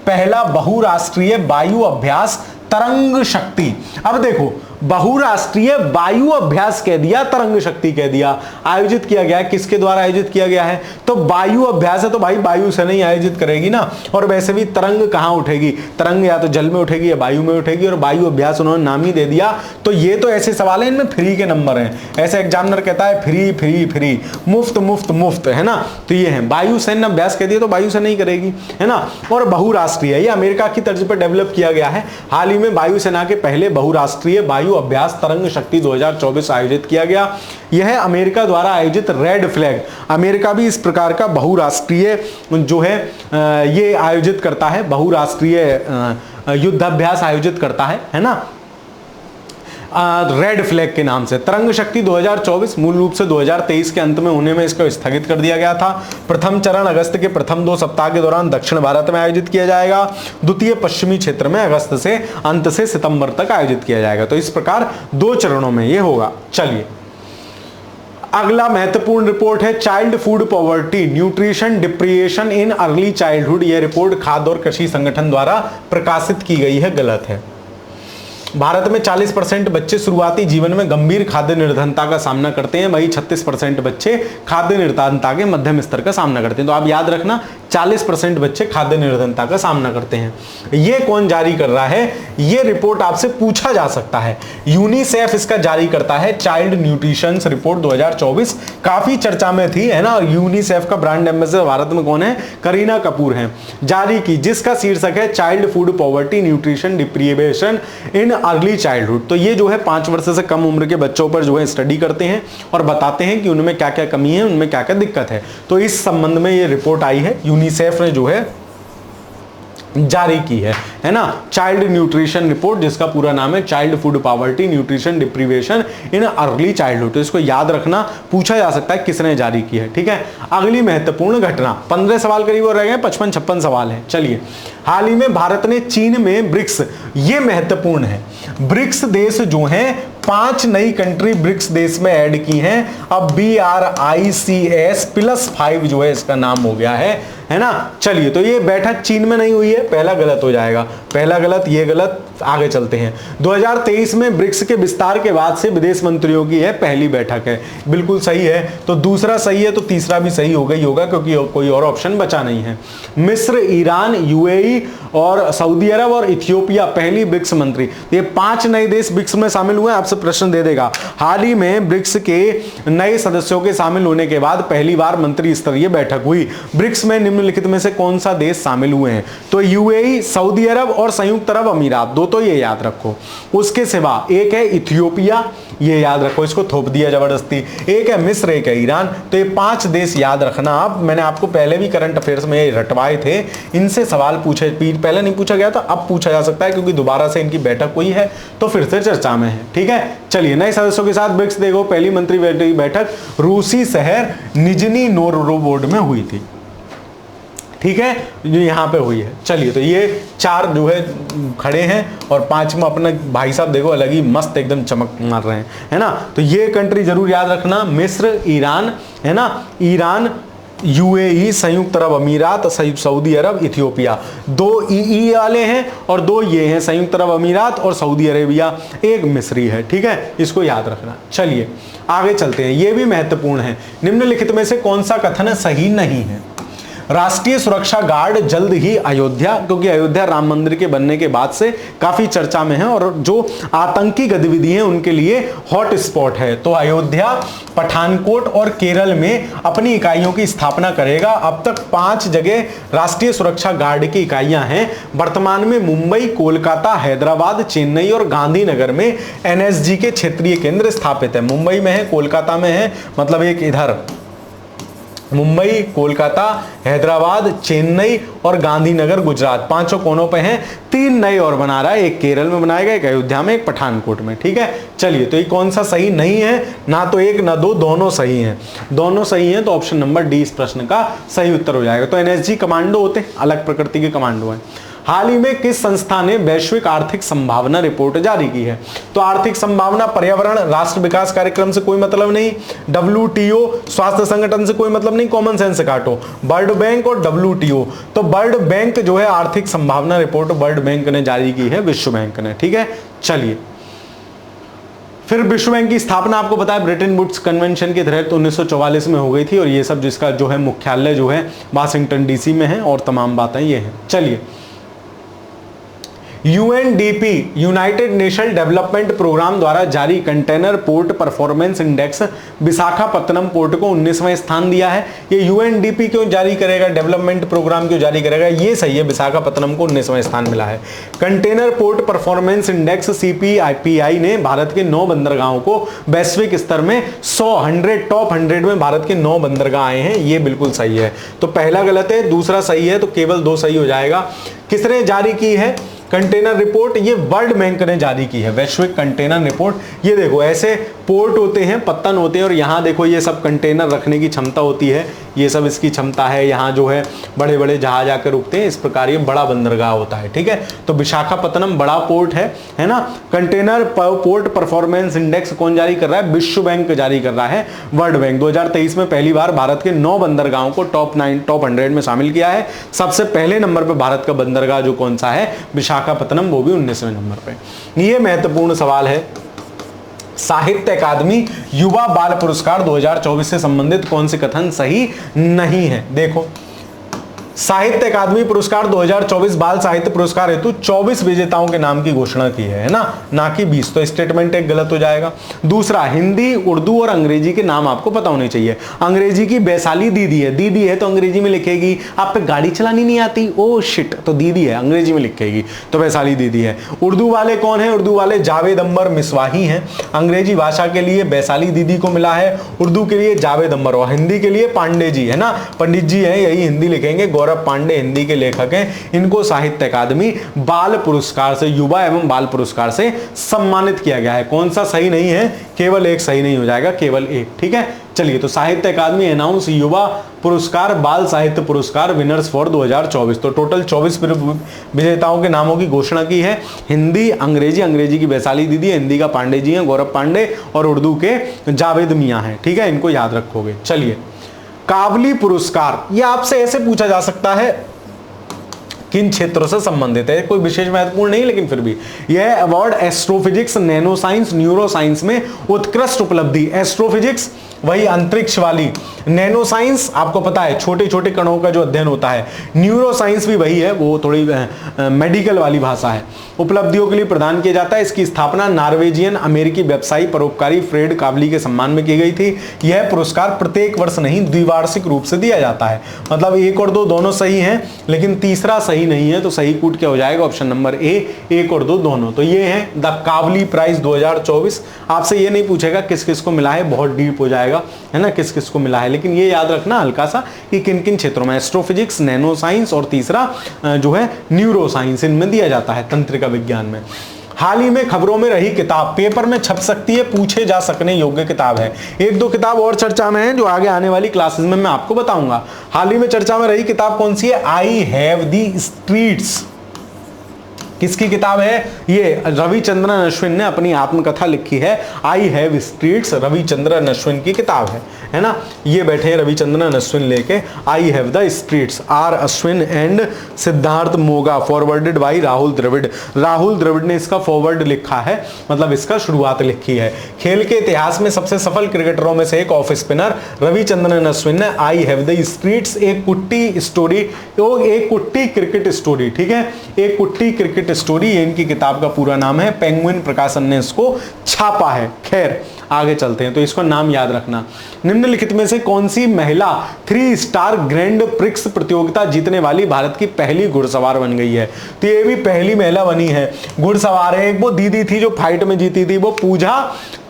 पहला बहुराष्ट्रीय वायु अभ्यास तरंग शक्ति। अब देखो, बहुराष्ट्रीय वायु अभ्यास कह दिया, तरंग शक्ति कह दिया, आयोजित किया गया है। किसके द्वारा आयोजित किया गया है? तो वायु अभ्यास है, तो भाई वायु से नहीं आयोजित करेगी ना। और वैसे भी तरंग कहां उठेगी? तरंग या तो जल में उठेगी या वायु में उठेगी, और वायु अभ्यास उन्होंने नाम ही दे दिया। तो ये तो ऐसे सवाल है, इनमें फ्री के नंबर हैं। ऐसे एग्जामिनर कहता है फ्री फ्री फ्री, मुफ्त मुफ्त मुफ्त, है ना। तो ये है, वायुसेना अभ्यास कह दिया तो वायु से नहीं करेगी, है ना। और बहुराष्ट्रीय, ये अमेरिका की तर्ज पर डेवलप किया गया है। हाल ही में वायुसेना के पहले बहुराष्ट्रीय वायु अभ्यास तरंग शक्ति 2024 आयोजित किया गया। यह अमेरिका द्वारा आयोजित रेड फ्लैग, अमेरिका भी इस प्रकार का बहुराष्ट्रीय जो है ये आयोजित करता है, बहुराष्ट्रीय युद्धाभ्यास आयोजित करता है ना, रेड फ्लैग के नाम से। तरंग शक्ति 2024 मूल रूप से 2023 के अंत में होने में इसको स्थगित कर दिया गया था। प्रथम चरण अगस्त के प्रथम 2 सप्ताह के दौरान दक्षिण भारत में आयोजित किया जाएगा, द्वितीय पश्चिमी क्षेत्र में अगस्त से अंत से सितंबर तक आयोजित किया जाएगा। तो इस प्रकार 2 चरणों में ये होगा। चलिए, अगला महत्वपूर्ण रिपोर्ट है child food poverty, nutrition deprivation in early childhood. यह रिपोर्ट खाद्य और कृषि संगठन द्वारा प्रकाशित की गई है, गलत है। भारत में 40% बच्चे शुरुआती जीवन में गंभीर खाद्य निर्धनता का सामना करते हैं, वहीं 36% बच्चे खाद्य निर्धनता के मध्यम स्तर का सामना करते हैं। तो आप याद रखना, 40% बच्चे खाद्य निर्धनता का सामना करते हैं। ये कौन जारी कर रहा है? ये रिपोर्ट आपसे पूछा जा सकता है। यूनिसेफ इसका जारी करता है, चाइल्ड न्यूट्रिशन रिपोर्ट 2024 काफी चर्चा में थी, है ना। यूनिसेफ का ब्रांड एम्बेसडर भारत में कौन है? करीना कपूर हैं, जारी की, जिसका शीर्षक है child food poverty nutrition deprivation इन अर्ली चाइल्डहुड। तो ये जो है 5 वर्ष से कम उम्र के बच्चों पर जो है स्टडी करते हैं और बताते हैं कि उनमें क्या क्या कमी है, उनमें क्या क्या दिक्कत है। तो इस संबंध में ये रिपोर्ट आई है, यूनिसेफ ने जो है जारी की है ना, चाइल्ड न्यूट्रिशन रिपोर्ट, जिसका पूरा नाम है child food poverty nutrition deprivation इन अर्ली चाइल्डहुड। तो इसको याद रखना, पूछा जा सकता है किसने जारी की है। ठीक है, अगली महत्वपूर्ण घटना, 15 सवाल करीब और रह गए, 55-56 सवाल है। चलिए, हाल ही में भारत ने चीन में ब्रिक्स, ये महत्वपूर्ण है, ब्रिक्स देश जो हैं 5 नई कंट्री ब्रिक्स देश में ऐड की हैं। अब BRICS+5 जो है इसका नाम हो गया है ना। चलिए, तो ये बैठक चीन में नहीं हुई है, पहला गलत हो जाएगा, पहला गलत, ये गलत। आगे चलते हैं। 2023 में ब्रिक्स के विस्तार के बाद से विदेश मंत्रियों की यह पहली बैठक है, बिल्कुल सही है। तो दूसरा सही है तो तीसरा भी सही होगा ही होगा, क्योंकि कोई और ऑप्शन बचा नहीं है। मिस्र, ईरान, UAE और सऊदी अरब और इथियोपिया पहली ब्रिक्स मंत्री। ये 5 नए देश ब्रिक्स में शामिल हुए। आपसे आपसे प्रश्न दे देगा। हाल ही में ब्रिक्स के नए सदस्यों के शामिल होने के बाद पहली बार मंत्री स्तरीय बैठक हुई। ब्रिक्स में निम्नलिखित में से कौन सा देश शामिल हुए हैं? तो यूएई, सऊदी अरब और संयुक्त अरब अमीरात, दो तो ये याद रखो। उसके सिवा एक है इथियोपिया, ये याद रखो, इसको थोप दिया जबरदस्ती। एक है मिस्र, एक है ईरान। तो ये 5 देश याद रखना आप। मैंने आपको पहले भी करंट अफेयर्स में रटवाए थे, इनसे सवाल पूछे, पहले नहीं पूछा गया था, अब पूछा जा सकता है क्योंकि दोबारा से इनकी बैठक हुई है तो फिर से चर्चा में है। ठीक है, चलिए नए सदस्यों के साथ ब्रिक्स देखो। पहली मंत्री बैठक रूसी शहर निजनी नोवगोरोड में हुई थी। ठीक है, जो यहाँ पे हुई है। चलिए, तो ये 4 जो है खड़े हैं और 5वां अपना भाई साहब देखो अलग ही मस्त एकदम चमक मार रहे हैं, है ना। तो ये कंट्री जरूर याद रखना, मिस्र, ईरान, है ना, ईरान, यूएई, संयुक्त अरब अमीरात, सऊदी अरब, इथियोपिया। 2 ई वाले हैं और 2 ये हैं, संयुक्त अरब अमीरात और सऊदी अरेबिया, एक मिस्री है। ठीक है, इसको याद रखना। चलिए आगे चलते हैं, ये भी महत्वपूर्ण है। निम्नलिखित में से कौन सा कथन सही नहीं है? राष्ट्रीय सुरक्षा गार्ड जल्द ही अयोध्या, क्योंकि अयोध्या राम मंदिर के बनने के बाद से काफी चर्चा में है और जो आतंकी गतिविधि है उनके लिए हॉट स्पॉट है। तो अयोध्या, पठानकोट और केरल में अपनी इकाइयों की स्थापना करेगा। अब तक 5 जगह राष्ट्रीय सुरक्षा गार्ड की इकाइयां हैं। वर्तमान में मुंबई, कोलकाता, हैदराबाद, चेन्नई और गांधीनगर में एनएसजी के क्षेत्रीय केंद्र स्थापित है। मुंबई में है, कोलकाता में है, मतलब एक इधर मुंबई, कोलकाता, हैदराबाद, चेन्नई और गांधीनगर गुजरात, 5 कोनों पे हैं। 3 नए और बना रहा है, एक केरल में बनाएगा, एक अयोध्या में, एक पठानकोट में। ठीक है, चलिए तो ये कौन सा सही नहीं है? ना तो 1 ना 2, दोनों सही हैं। दोनों सही हैं तो ऑप्शन नंबर डी इस प्रश्न का सही उत्तर हो जाएगा। तो एनएसजी कमांडो होते हैं, अलग प्रकृति के कमांडो हैं। हाल ही में किस संस्था ने वैश्विक आर्थिक संभावना रिपोर्ट जारी की है? तो आर्थिक संभावना, पर्यावरण, राष्ट्र विकास कार्यक्रम से कोई मतलब नहीं, WTO स्वास्थ्य संगठन से कोई मतलब नहीं, कॉमन सेंस से काटो, वर्ल्ड बैंक और WTO। तो वर्ल्ड बैंक जो है आर्थिक संभावना रिपोर्ट वर्ल्ड बैंक ने जारी की है, विश्व बैंक ने। ठीक है, चलिए फिर विश्व बैंक की स्थापना आपको पता है ब्रेटन वुड्स कन्वेंशन के तहत 1944 में हो गई थी और ये सब जिसका जो है मुख्यालय जो है वाशिंगटन DC में है और तमाम बातें ये हैं। चलिए, UNDP united nation development programme द्वारा जारी container port performance index Visakhapatnam port को 19वां स्थान दिया है। ये UNDP क्यों जारी करेगा, डेवलपमेंट प्रोग्राम क्यों जारी करेगा? ये सही है, विशाखापत्तनम को 19वां स्थान मिला है। Container port performance index CPI ने भारत के 9 बंदरगाहों को वैश्विक स्तर में टॉप 100 में भारत के 9 बंदरगाह आए हैं। ये बिल्कुल सही है। तो पहला गलत है, दूसरा सही है, तो केवल 2 सही हो जाएगा। किसने जारी की है कंटेनर रिपोर्ट? ये वर्ल्ड बैंक ने जारी की है, वैश्विक कंटेनर रिपोर्ट। ये देखो ऐसे पोर्ट होते हैं, पत्तन होते हैं और यहाँ देखो ये सब कंटेनर रखने की क्षमता होती है, ये सब इसकी क्षमता है। यहाँ जो है बड़े बड़े जहाज आकर रुकते हैं, इस प्रकार ये बड़ा बंदरगाह होता है। ठीक है, तो विशाखापत्तनम बड़ा पोर्ट है ना। कंटेनर पोर्ट परफॉर्मेंस इंडेक्स कौन जारी कर रहा है? विश्व बैंक जारी कर रहा है, वर्ल्ड बैंक। 2023 में पहली बार भारत के 9 बंदरगाहों को टॉप 100 में शामिल किया है। सबसे पहले नंबर पर भारत का बंदरगाह जो कौन सा है? विशाखापत्तनम, वो भी 19वें नंबर पे। ये महत्वपूर्ण सवाल है। साहित्य अकादमी युवा बाल पुरस्कार 2024 से संबंधित कौन से कथन सही नहीं है? देखो, साहित्य अकादमी पुरस्कार 2024 बाल साहित्य पुरस्कार हेतु 24 विजेताओं के नाम की घोषणा की है ना कि 20। तो स्टेटमेंट एक गलत हो जाएगा। दूसरा, हिंदी, उर्दू और अंग्रेजी के नाम आपको पता होने चाहिए। अंग्रेजी की वैशाली दीदी है तो अंग्रेजी में लिखेगी। आप पे गाड़ी चलानी नहीं आती, ओ शिट, तो दीदी है, अंग्रेजी में लिखेगी, तो वैशाली दीदी है। उर्दू वाले कौन है? उर्दू वाले जावेद अंबर मिसवाही हैं। अंग्रेजी भाषा के लिए वैशाली दीदी को मिला है, उर्दू के लिए जावेद अंबर, और हिंदी के लिए पांडे जी है ना, पंडित जी है, यही हिंदी लिखेंगे। गौरव पांडे हिंदी के लेखक हैं। इनको साहित्य अकादमी बाल पुरस्कार से, युवा एवं बाल पुरस्कार से सम्मानित किया गया है। कौन सा सही नहीं है? केवल एक सही नहीं हो जाएगा, केवल एक। ठीक है, चलिए, तो साहित्य अकादमी अनाउंस युवा पुरस्कार, बाल साहित्य पुरस्कार विनर्स फॉर 2024। तो टोटल 24 विजेताओं के नामों की घोषणा की है। हिंदी, अंग्रेजी की वैशाली दीदी, हिंदी का पांडे जी हैं, गौरव पांडे, और उर्दू के जावेद मियां हैं। ठीक है, इनको याद रखोगे। चलिए, काबली पुरस्कार, ये आपसे ऐसे पूछा जा सकता है किन क्षेत्रों से संबंधित है, कोई विशेष महत्वपूर्ण नहीं लेकिन फिर भी यह award astrophysics, nano science, neuro science में उत्कृष्ट उपलब्धि। एस्ट्रोफिजिक्स वही अंतरिक्ष वाली, नैनो साइंस आपको पता है छोटे छोटे कणों का जो अध्ययन होता है, न्यूरो साइंस भी वही है, वो थोड़ी मेडिकल वाली भाषा है, उपलब्धियों के लिए प्रदान किया जाता है। इसकी स्थापना नॉर्वेजियन अमेरिकी व्यवसायी परोपकारी फ्रेड काबली के सम्मान में की गई थी। यह पुरस्कार प्रत्येक वर्ष नहीं द्विवार्षिक रूप से दिया जाता है। मतलब 1 और 2 दोनों सही हैं, लेकिन तीसरा सही नहीं है, तो सही कूट क्या हो जाएगा, ऑप्शन नंबर ए, 1 और 2 दोनों। तो ये है द काबली प्राइज 2024। आपसे ये नहीं पूछेगा किस किस को मिला है, बहुत डीप हो जाएगा है ना, किस किस को मिला है, लेकिन ये याद रखना हल्का सा कि किन किन क्षेत्रों में, एस्ट्रोफिजिक्स, नैनो साइंस और तीसरा जो है न्यूरो साइंस, इनमें दिया जाता है तंत्रिका विज्ञान में। हाल ही में खबरों में रही किताब, पेपर में छप सकती है, पूछे जा सकने योग्य किताब है। 1-2 किताब और चर्चा में है जो आगे आने वाली क्लासेस में मैं आपको बताऊंगा। हाल ही में चर्चा में रही किताब कौन सी है, आई हैव द स्ट्रीट्स। किसकी किताब है ये, रविचंद्रन अश्विन ने अपनी आत्मकथा लिखी है, I have streets, Ravichandran Ashwin की किताब है ना। ये बैठे हैं रविचंद्रन अश्विन लेके, I have the streets, R Ashwin and Siddharth Moga, forwarded by Rahul Dravid. Rahul Dravid ने इसका फॉरवर्ड लिखा है, मतलब इसका शुरुआत लिखी है। खेल के इतिहास में सबसे सफल क्रिकेटरों में से एक ऑफ स्पिनर रविचंद्रन अश्विन ने आई हैव द स्ट्रीट्स एक कुट्टी स्टोरी, एक कुट्टी क्रिकेट स्टोरी, ठीक है, एक कुट्टी क्रिकेट स्टोरी, ये इनकी किताब का पूरा नाम है, पेंगुइन प्रकाशन ने इसको छापा है। खैर आगे चलते हैं, तो इसको नाम याद रखना। निम्नलिखित में से कौन सी महिला 3 स्टार ग्रैंड प्रिक्स प्रतियोगिता जीतने वाली भारत की पहली घुड़सवार बन गई है। तो ये भी पहली महिला बनी है घुड़सवार है। एक वो दीदी थी जो फाइट में जीती थी, वो पूजा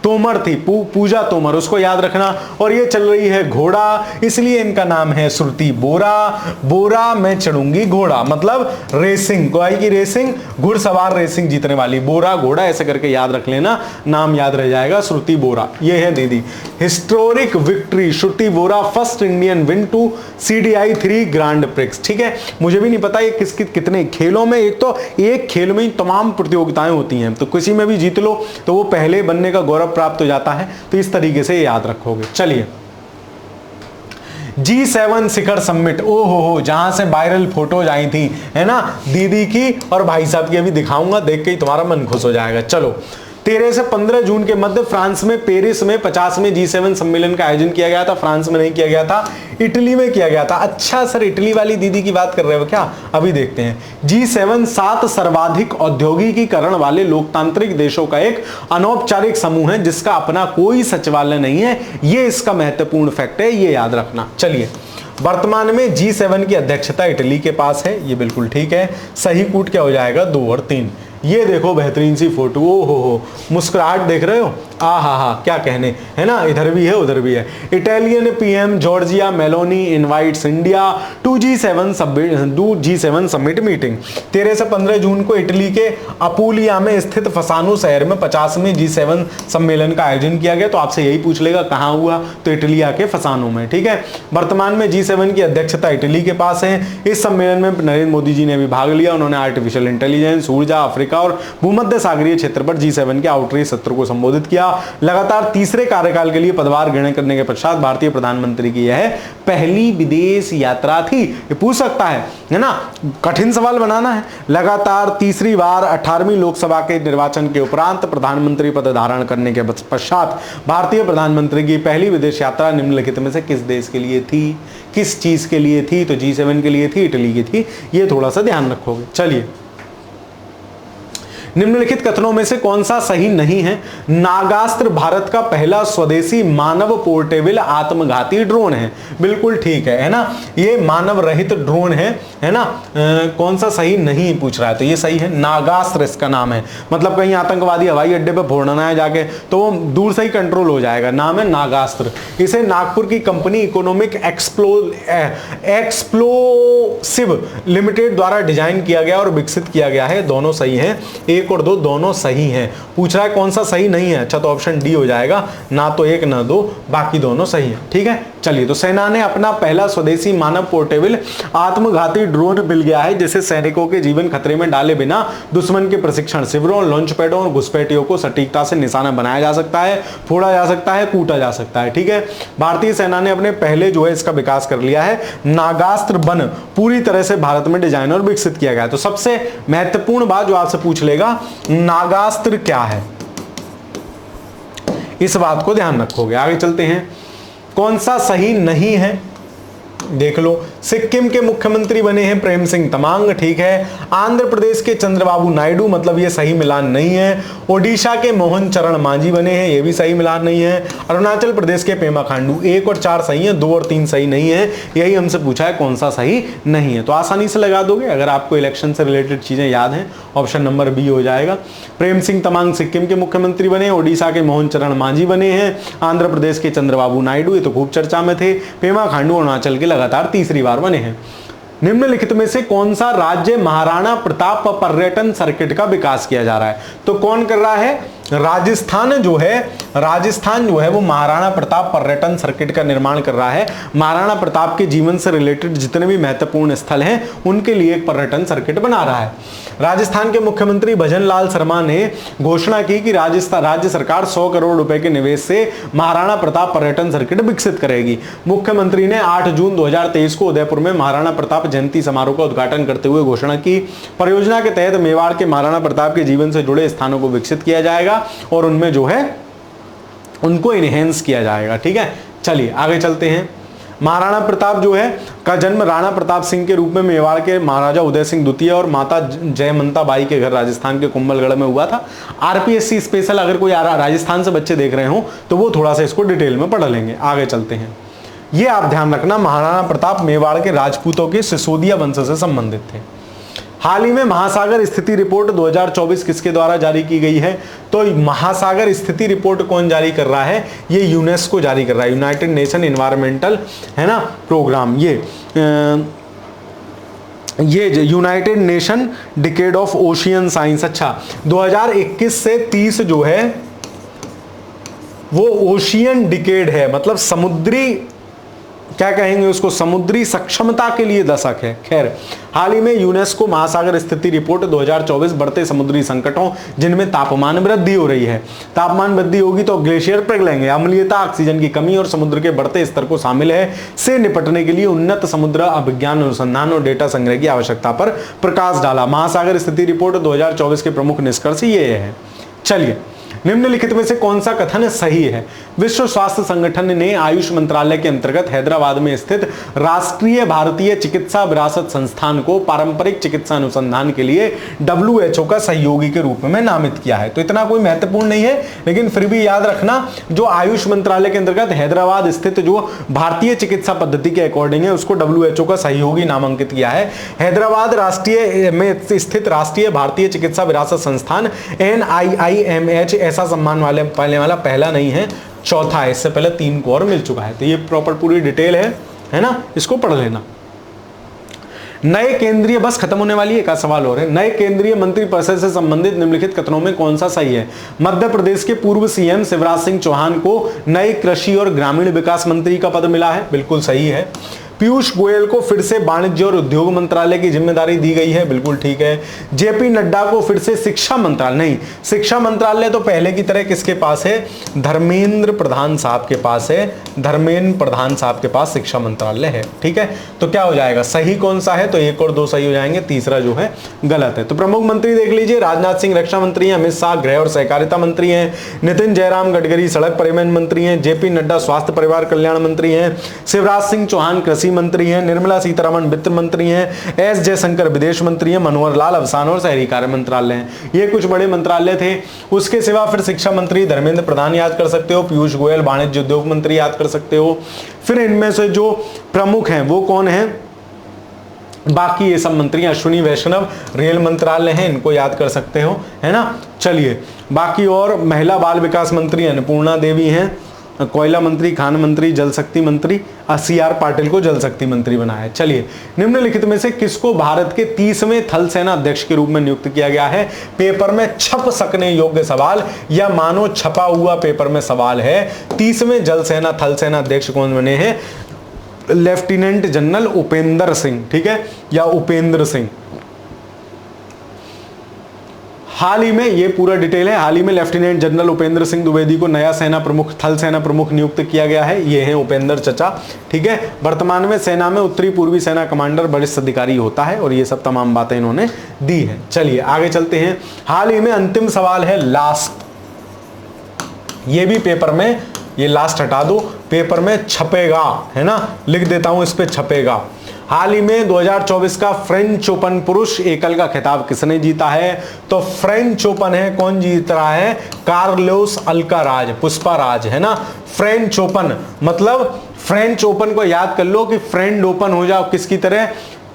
तोमर थी, पूजा तोमर, उसको याद रखना। और ये चल रही है घोड़ा, इसलिए इनका नाम है श्रुति बोरा। बोरा मैं चढ़ूंगी घोड़ा, मतलब रेसिंग, गाय की रेसिंग, घुड़सवार रेसिंग जीतने वाली, बोरा घोड़ा, ऐसे करके याद रख लेना, नाम याद रह जाएगा, श्रुति बोरा। ये है दीदी। Historic victory, Shruti Bora first Indian win to CDI 3 grand prix. ठीक है, मुझे भी नहीं पता ये कितने खेलों में, एक तो एक खेल में ही तमाम प्रतियोगिताएं होती हैं, तो किसी में भी जीत लो तो वो पहले बनने का गौरव प्राप्त हो जाता है। तो इस तरीके से याद रखोगे। चलिए, G7 शिखर समिट, ओ हो, जहां से वायरल फोटोज आई थी है ना, दीदी की और भाई साहब की, अभी दिखाऊंगा, देख के ही तुम्हारा मन खुश हो जाएगा। चलो, 13 से 15 जून के मध्य फ्रांस में पेरिस में 50वें G7 सम्मेलन का आयोजन किया गया था। फ्रांस में नहीं किया गया था, इटली में किया गया था। अच्छा सर, इटली वाली दीदी की बात कर रहे हो क्या, अभी देखते हैं। G7 7 सर्वाधिक औद्योगिकीकरण वाले लोकतांत्रिक देशों का एक अनौपचारिक समूह है जिसका अपना कोई सचिवालय नहीं है। ये इसका महत्वपूर्ण फैक्ट है, ये याद रखना। चलिए, वर्तमान में G7 की अध्यक्षता इटली के पास है, ये बिल्कुल ठीक है। सही कूट क्या हो जाएगा, 2 और 3। ये देखो बेहतरीन सी फोटो, ओ हो, मुस्कुराहट देख रहे हो, आ हा, क्या कहने, है ना, इधर भी है उधर भी है। Italian PM Giorgia Meloni invites India to G7 summit meeting. 13 से 15 जून को इटली के अपूलिया में स्थित फसानो शहर में 50वें G7 सम्मेलन का आयोजन किया गया। तो आपसे यही पूछ लेगा कहाँ हुआ, तो इटलिया के फसानो में। ठीक है, वर्तमान में G7 की अध्यक्षता इटली के पास है। इस सम्मेलन में नरेंद्र मोदी जी ने भी भाग लिया। उन्होंने आर्टिफिशियल इंटेलिजेंस, ऊर्जा, अफ्रीका और भूमध्य सागरीय क्षेत्र पर G7 के आउटरीच सत्र को संबोधित किया। लगातार तीसरे कार्यकाल के लिए पदभार ग्रहण करने के पश्चात भारतीय प्रधानमंत्री की यह पहली विदेश यात्रा थी। ये पूछ सकता है ना, कठिन सवाल बनाना है। लगातार तीसरी बार 18वीं लोकसभा के निर्वाचन के उपरांत प्रधानमंत्री पद धारण करने के पश्चात भारतीय प्रधानमंत्री की पहली विदेश यात्रा निम्नलिखित में से किस देश के लिए थी, किस चीज के लिए थी, तो G7 के लिए थी, इटली की थी। ये थोड़ा सा ध्यान रखोगे। चलिए, निम्नलिखित कथनों में से कौन सा सही नहीं है। नागास्त्र भारत का पहला स्वदेशी मानव पोर्टेबल आत्मघाती ड्रोन है, बिल्कुल ठीक है ना, ये मानव रहित ड्रोन है ना। कौन सा सही नहीं पूछ रहा है, तो ये सही है, नागास्त्र इसका नाम है। मतलब कहीं आतंकवादी हवाई अड्डे पे फोड़ना है जाके तो वो दूर से ही कंट्रोल हो जाएगा, नाम है नागास्त्र। इसे नागपुर की कंपनी इकोनॉमिक एक्सप्लोसिव लिमिटेड द्वारा डिजाइन किया गया और विकसित किया गया है। दोनों सही है, 1 और 2 दोनों सही हैं। पूछ रहा है कौन सा सही नहीं है, अच्छा तो ऑप्शन डी हो जाएगा, ना तो 1 ना 2, बाकी दोनों सही हैं। ठीक है, चलिए, तो सेना ने अपना पहला स्वदेशी मानव पोर्टेबल आत्मघाती ड्रोन मिल गया है, जिसे सैनिकों के जीवन खतरे में डाले बिना दुश्मन के प्रशिक्षण शिविरों, लॉन्च पैडों और घुसपैठियों को सटीकता से निशाना बनाया जा सकता है, फोड़ा जा सकता है, कूटा जा सकता है। ठीक है, भारतीय सेना ने अपने पहले जो है इसका विकास कर लिया है। नागास्त्र बन पूरी तरह से भारत में डिजाइन और विकसित किया गया। तो सबसे महत्वपूर्ण बात जो आपसे पूछ लेगा, नागास्त्र क्या है, इस बात को ध्यान रखोगे। आगे चलते हैं, कौन सा सही नहीं है देख लो। सिक्किम के मुख्यमंत्री बने हैं प्रेम सिंह तमांग, ठीक है। आंध्र प्रदेश के चंद्रबाबू नायडू, मतलब ये सही मिलान नहीं है। ओडिशा के मोहन चरण मांझी बने हैं, ये भी सही मिलान नहीं है। अरुणाचल प्रदेश के पेमा खांडू, 1 और 4 सही है, 2 और 3 सही नहीं है। यही हमसे पूछा है कौन सा सही नहीं है, तो आसानी से लगा दोगे अगर आपको इलेक्शन से रिलेटेड चीजें याद हैं। ऑप्शन नंबर बी हो जाएगा। प्रेम सिंह तमांग सिक्किम के मुख्यमंत्री बने, ओडिशा के मोहन चरण मांझी बने हैं, आंध्र प्रदेश के चंद्रबाबू नायडू, ये तो खूब चर्चा में थे। पेमा खांडू अरुणाचल के लगातार तीसरी बार बने हैं। निम्नलिखित में से कौन सा राज्य महाराणा प्रताप पर्यटन सर्किट का विकास किया जा रहा है, तो कौन कर रहा है, राजस्थान जो है वो महाराणा प्रताप पर्यटन सर्किट का निर्माण कर रहा है। महाराणा प्रताप के जीवन से रिलेटेड जितने भी महत्वपूर्ण स्थल हैं उनके लिए एक पर्यटन सर्किट बना रहा है। राजस्थान के मुख्यमंत्री भजन लाल शर्मा ने घोषणा की कि राज्य सरकार 100 करोड़ रुपए के निवेश से महाराणा प्रताप पर्यटन सर्किट विकसित करेगी। मुख्यमंत्री ने 8 जून 2023 को उदयपुर में महाराणा प्रताप जयंती समारोह का उद्घाटन करते हुए घोषणा की। परियोजना के तहत मेवाड़ के महाराणा प्रताप के जीवन से जुड़े स्थानों को विकसित किया जाएगा और उनमें जो है उनको इनहेंस किया जाएगा। ठीक है, चलिए आगे चलते हैं। महाराणा प्रताप जो है का जन्म राणा प्रताप सिंह के रूप में मेवाड़ के महाराजा उदय सिंह द्वितीय और माता जयमंता बाई के घर राजस्थान के कुंभलगढ़ में हुआ था। आरपीएससी स्पेशल अगर कोई राजस्थान से बच्चे देख रहे हो तो वो थोड़ा सा इसको डिटेल में पढ़ लेंगे। आगे चलते हैं, ये आप ध्यान रखना, महाराणा प्रताप मेवाड़ के राजपूतों के सिसोदिया वंश से संबंधित थे। हाल ही में महासागर स्थिति रिपोर्ट 2024 किसके द्वारा जारी की गई है, तो महासागर स्थिति रिपोर्ट कौन जारी कर रहा है, ये यूनेस्को जारी कर रहा है, यूनाइटेड नेशन एनवायरमेंटल है ना प्रोग्राम, ये United nation decade of ocean science. अच्छा, 2021 से 30 जो है वो ओशियन डिकेड है, मतलब समुद्री, क्या कहेंगे उसको, समुद्री सक्षमता के लिए दशक है। खैर, हाल ही में यूनेस्को महासागर स्थिति रिपोर्ट 2024 बढ़ते समुद्री संकटों जिनमें तापमान वृद्धि हो रही है, तापमान वृद्धि होगी तो ग्लेशियर पिघलेंगे, अम्लीयता, ऑक्सीजन की कमी और समुद्र के बढ़ते स्तर को शामिल है से निपटने के लिए उन्नत समुद्र अभिज्ञान अनुसंधान और डेटा संग्रह की आवश्यकता पर प्रकाश डाला। महासागर स्थिति रिपोर्ट 2024 के प्रमुख निष्कर्ष ये है। चलिए, निम्नलिखित में से कौन सा कथन सही है, विश्व स्वास्थ्य संगठन ने आयुष मंत्रालय के अंतर्गत हैदराबाद में स्थित राष्ट्रीय भारतीय चिकित्सा विरासत संस्थान को पारंपरिक चिकित्सा अनुसंधान के लिए WHO का सहयोगी के रूप में नामित किया है। तो इतना कोई महत्वपूर्ण नहीं है, लेकिन फिर भी याद रखना, जो आयुष मंत्रालय के अंतर्गत हैदराबाद स्थित जो भारतीय चिकित्सा पद्धति के अकॉर्डिंग है उसको WHO का सहयोगी नामांकित किया है। हैदराबाद राष्ट्रीय में स्थित राष्ट्रीय भारतीय चिकित्सा विरासत संस्थान NIIMH ऐसा सम्मान पाने वाला पहला नहीं है, चौथा है। इससे पहले 3 को और मिल चुका है। तो ये प्रॉपर पूरी डिटेल है ना, इसको पढ़ लेना। नए केंद्रीय, बस खत्म होने वाली है, एक सवाल और है। नए केंद्रीय मंत्री परिषद से संबंधित निम्नलिखित कथनों में कौन सा सही है। मध्य प्रदेश के पूर्व सीएम शिवराज सिंह चौहान को नए कृषि और ग्रामीण विकास मंत्री का पद मिला है, बिल्कुल सही है। पीयूष गोयल को फिर से वाणिज्य और उद्योग मंत्रालय की जिम्मेदारी दी गई है, बिल्कुल ठीक है। जेपी नड्डा को फिर से शिक्षा मंत्रालय, नहीं, शिक्षा मंत्रालय तो पहले की तरह किसके पास है, धर्मेंद्र प्रधान साहब के पास है, धर्मेंद्र प्रधान साहब के पास शिक्षा मंत्रालय है। ठीक है, तो क्या हो जाएगा, सही कौन सा है, तो 1 और 2 सही हो जाएंगे, तीसरा जो है गलत है। तो प्रमुख मंत्री देख लीजिए, राजनाथ सिंह रक्षा मंत्री हैं, अमित शाह गृह और सहकारिता मंत्री हैं, नितिन जयराम गडकरी सड़क परिवहन मंत्री हैं, जेपी नड्डा स्वास्थ्य परिवार कल्याण मंत्री हैं, शिवराज सिंह चौहान कृषि मंत्री हैं, निर्मला सीतारमण वित्त मंत्री हैं, एस जयशंकर विदेश मंत्री हैं, मनोहर लाल अवसान और शहरी कार्य मंत्रालय हैं। ये कुछ बड़े मंत्रालय थे। उसके सिवा फिर शिक्षा मंत्री धर्मेंद्र प्रधान याद कर सकते हो, पीयूष गोयल वाणिज्य उद्योग मंत्री याद कर सकते हो। फिर इनमें से जो प्रमुख हैं वो कौन है, बाकी ये सब मंत्री, अश्विनी वैष्णव रेल मंत्रालय हैं, इनको याद कर सकते हो, है ना। चलिए, बाकी और महिला बाल विकास मंत्री अन्नपूर्णा देवी हैं, कोयला मंत्री, खान मंत्री, जल शक्ति मंत्री, CR पाटिल को जल शक्ति मंत्री बनाया। चलिए, निम्नलिखित में से किसको भारत के 30वें थल सेना अध्यक्ष के रूप में नियुक्त किया गया है? पेपर में छप सकने योग्य सवाल या मानो छपा हुआ पेपर में सवाल है। 30वें जल सेना थल सेना अध्यक्ष कौन बने हैं? लेफ्टिनेंट जनरल उपेंद्र सिंह, ठीक है, या उपेंद्र सिंह। हाल ही में, ये पूरा डिटेल है, हाल ही में लेफ्टिनेंट जनरल उपेंद्र सिंह द्विवेदी को नया सेना प्रमुख, थल सेना प्रमुख नियुक्त किया गया है। ये है उपेंद्र चचा, ठीक है। वर्तमान में सेना में उत्तरी पूर्वी सेना कमांडर वरिष्ठ अधिकारी होता है, और ये सब तमाम बातें इन्होंने दी है। चलिए आगे चलते हैं। हाल ही में अंतिम सवाल है लास्ट, ये भी पेपर में, ये लास्ट हटा दो, पेपर में छपेगा, है ना, लिख देता हूं इस पे छपेगा। हाल ही में 2024 का फ्रेंच ओपन पुरुष एकल का खिताब किसने जीता है? तो फ्रेंच ओपन है, कौन जीत रहा है? कार्लोस अल्काराज, पुष्पाराज, है ना। फ्रेंच ओपन मतलब फ्रेंच ओपन को याद कर लो कि फ्रेंड ओपन हो जाओ किसकी तरह?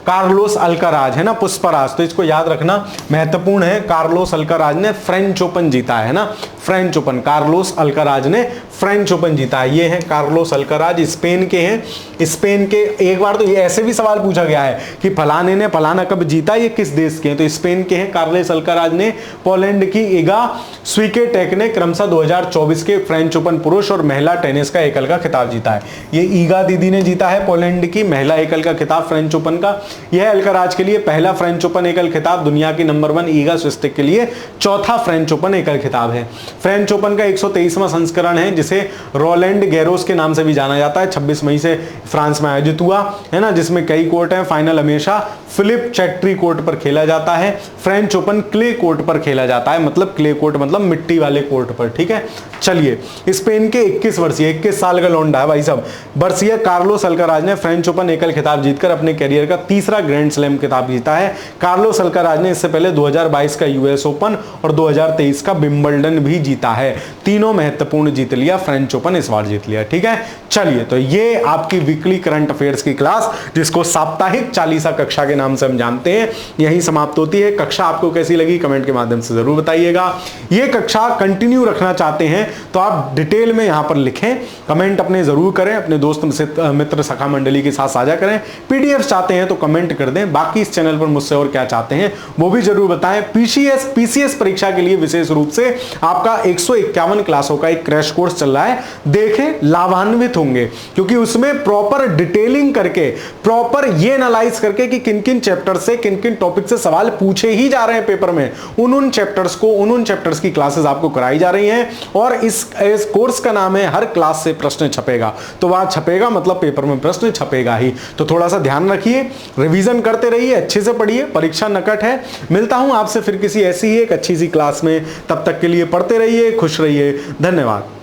कार्लोस अल्काराज, है ना, पुष्पराज, तो इसको याद रखना, महत्वपूर्ण है। कार्लोस अल्काराज ने फ्रेंच ओपन जीता है ना, फ्रेंच ओपन, कार्लोस अल्काराज ने फ्रेंच ओपन जीता है। ये है कार्लोस अल्काराज, स्पेन के हैं। स्पेन के, एक बार तो ये ऐसे भी सवाल पूछा गया है कि फलाने ने फलाना कब जीता, ये किस देश के हैं? तो स्पेन के हैं कार्लोस अल्काराज ने। पोलैंड की इगा स्विकेटेक ने क्रमशः 2024 के फ्रेंच ओपन पुरुष और महिला टेनिस का एकल का खिताब जीता है। ये ईगा दीदी ने जीता है पोलैंड की महिला एकल का खिताब फ्रेंच ओपन का। यह अल्काराज के लिए पहला फ्रेंच ओपन एकल खिताब, दुनिया की नंबर 1 ईगा स्विस्टेक के लिए चौथा फ्रेंच ओपन एकल खिताब है। फ्रेंच ओपन का 123वां संस्करण है, जिसे रोलैंड गैरोस के नाम से भी जाना जाता है। 26 मई से फ्रांस में आयोजित हुआ, है ना, जिसमें कई कोर्ट हैं। फाइनल हमेशा फिलिप चैट्री कोर्ट पर खेला जाता है। फ्रेंच ओपन क्ले कोर्ट पर खेला जाता है, मतलब क्ले कोर्ट मतलब मिट्टी वाले कोर्ट पर, ठीक है। चलिए, स्पेन के 21 साल का लौंडा है भाई साहब, वर्षीय कार्लोस अल्काराज ने फ्रेंच ओपन एकल खिताब जीतकर अपने कैरियर का तीसरा ग्रैंड स्लैम खिताब जीता है। कार्लोस अल्काराज ने इससे पहले 2022 का यूएस ओपन और 2023 का विंबलडन भी जीता है। तीनों महत्वपूर्ण जीत लिया, फ्रेंच ओपन इस बार जीत लिया, ठीक है। चलिए, तो ये आपकी वीकली करंट अफेयर्स की क्लास, जिसको साप्ताहिक चालीसा कक्षा के नाम से हम जानते हैं, यही समाप्त होती है। कक्षा आपको कैसी लगी कमेंट के माध्यम से जरूर बताइएगा। ये कक्षा कंटिन्यू रखना चाहते हैं तो आप डिटेल में यहां पर लिखें, कमेंट अपने जरूर करें, अपने दोस्त मित्र सखा मंडली के साथ साझा करें। पीडीएफ चाहते हैं तो कमेंट कर दें। बाकी इस चैनल पर मुझसे और क्या चाहते हैं वो भी जरूर बताएं। पीसीएस परीक्षा के लिए विशेष रूप से आपका 151 क्लासों का एक क्रैश कोर्स चल रहा है, देखें, लाभान्वित होंगे, क्योंकि उसमें प्रॉपर डिटेलिंग करके, प्रॉपर ये एनालाइज करके कि किन किन चैप्टर से, किन किन टॉपिक से सवाल पूछे ही जा रहे हैं पेपर में, उन चैप्टर्स की क्लासेस आपको कराई जा रही हैं। और इस कोर्स का नाम है हर क्लास से प्रश्न छपेगा, तो वहां छपेगा मतलब पेपर में प्रश्न छपेगा ही। तो थोड़ा सा ध्यान रखिए, रिवीजन करते रहिए, अच्छे से पढ़िए, परीक्षा निकट है। मिलता हूं आपसे फिर किसी ऐसी ही एक अच्छी सी क्लास में, तब तक के लिए पढ़ते रहिए, खुश रहिए, धन्यवाद।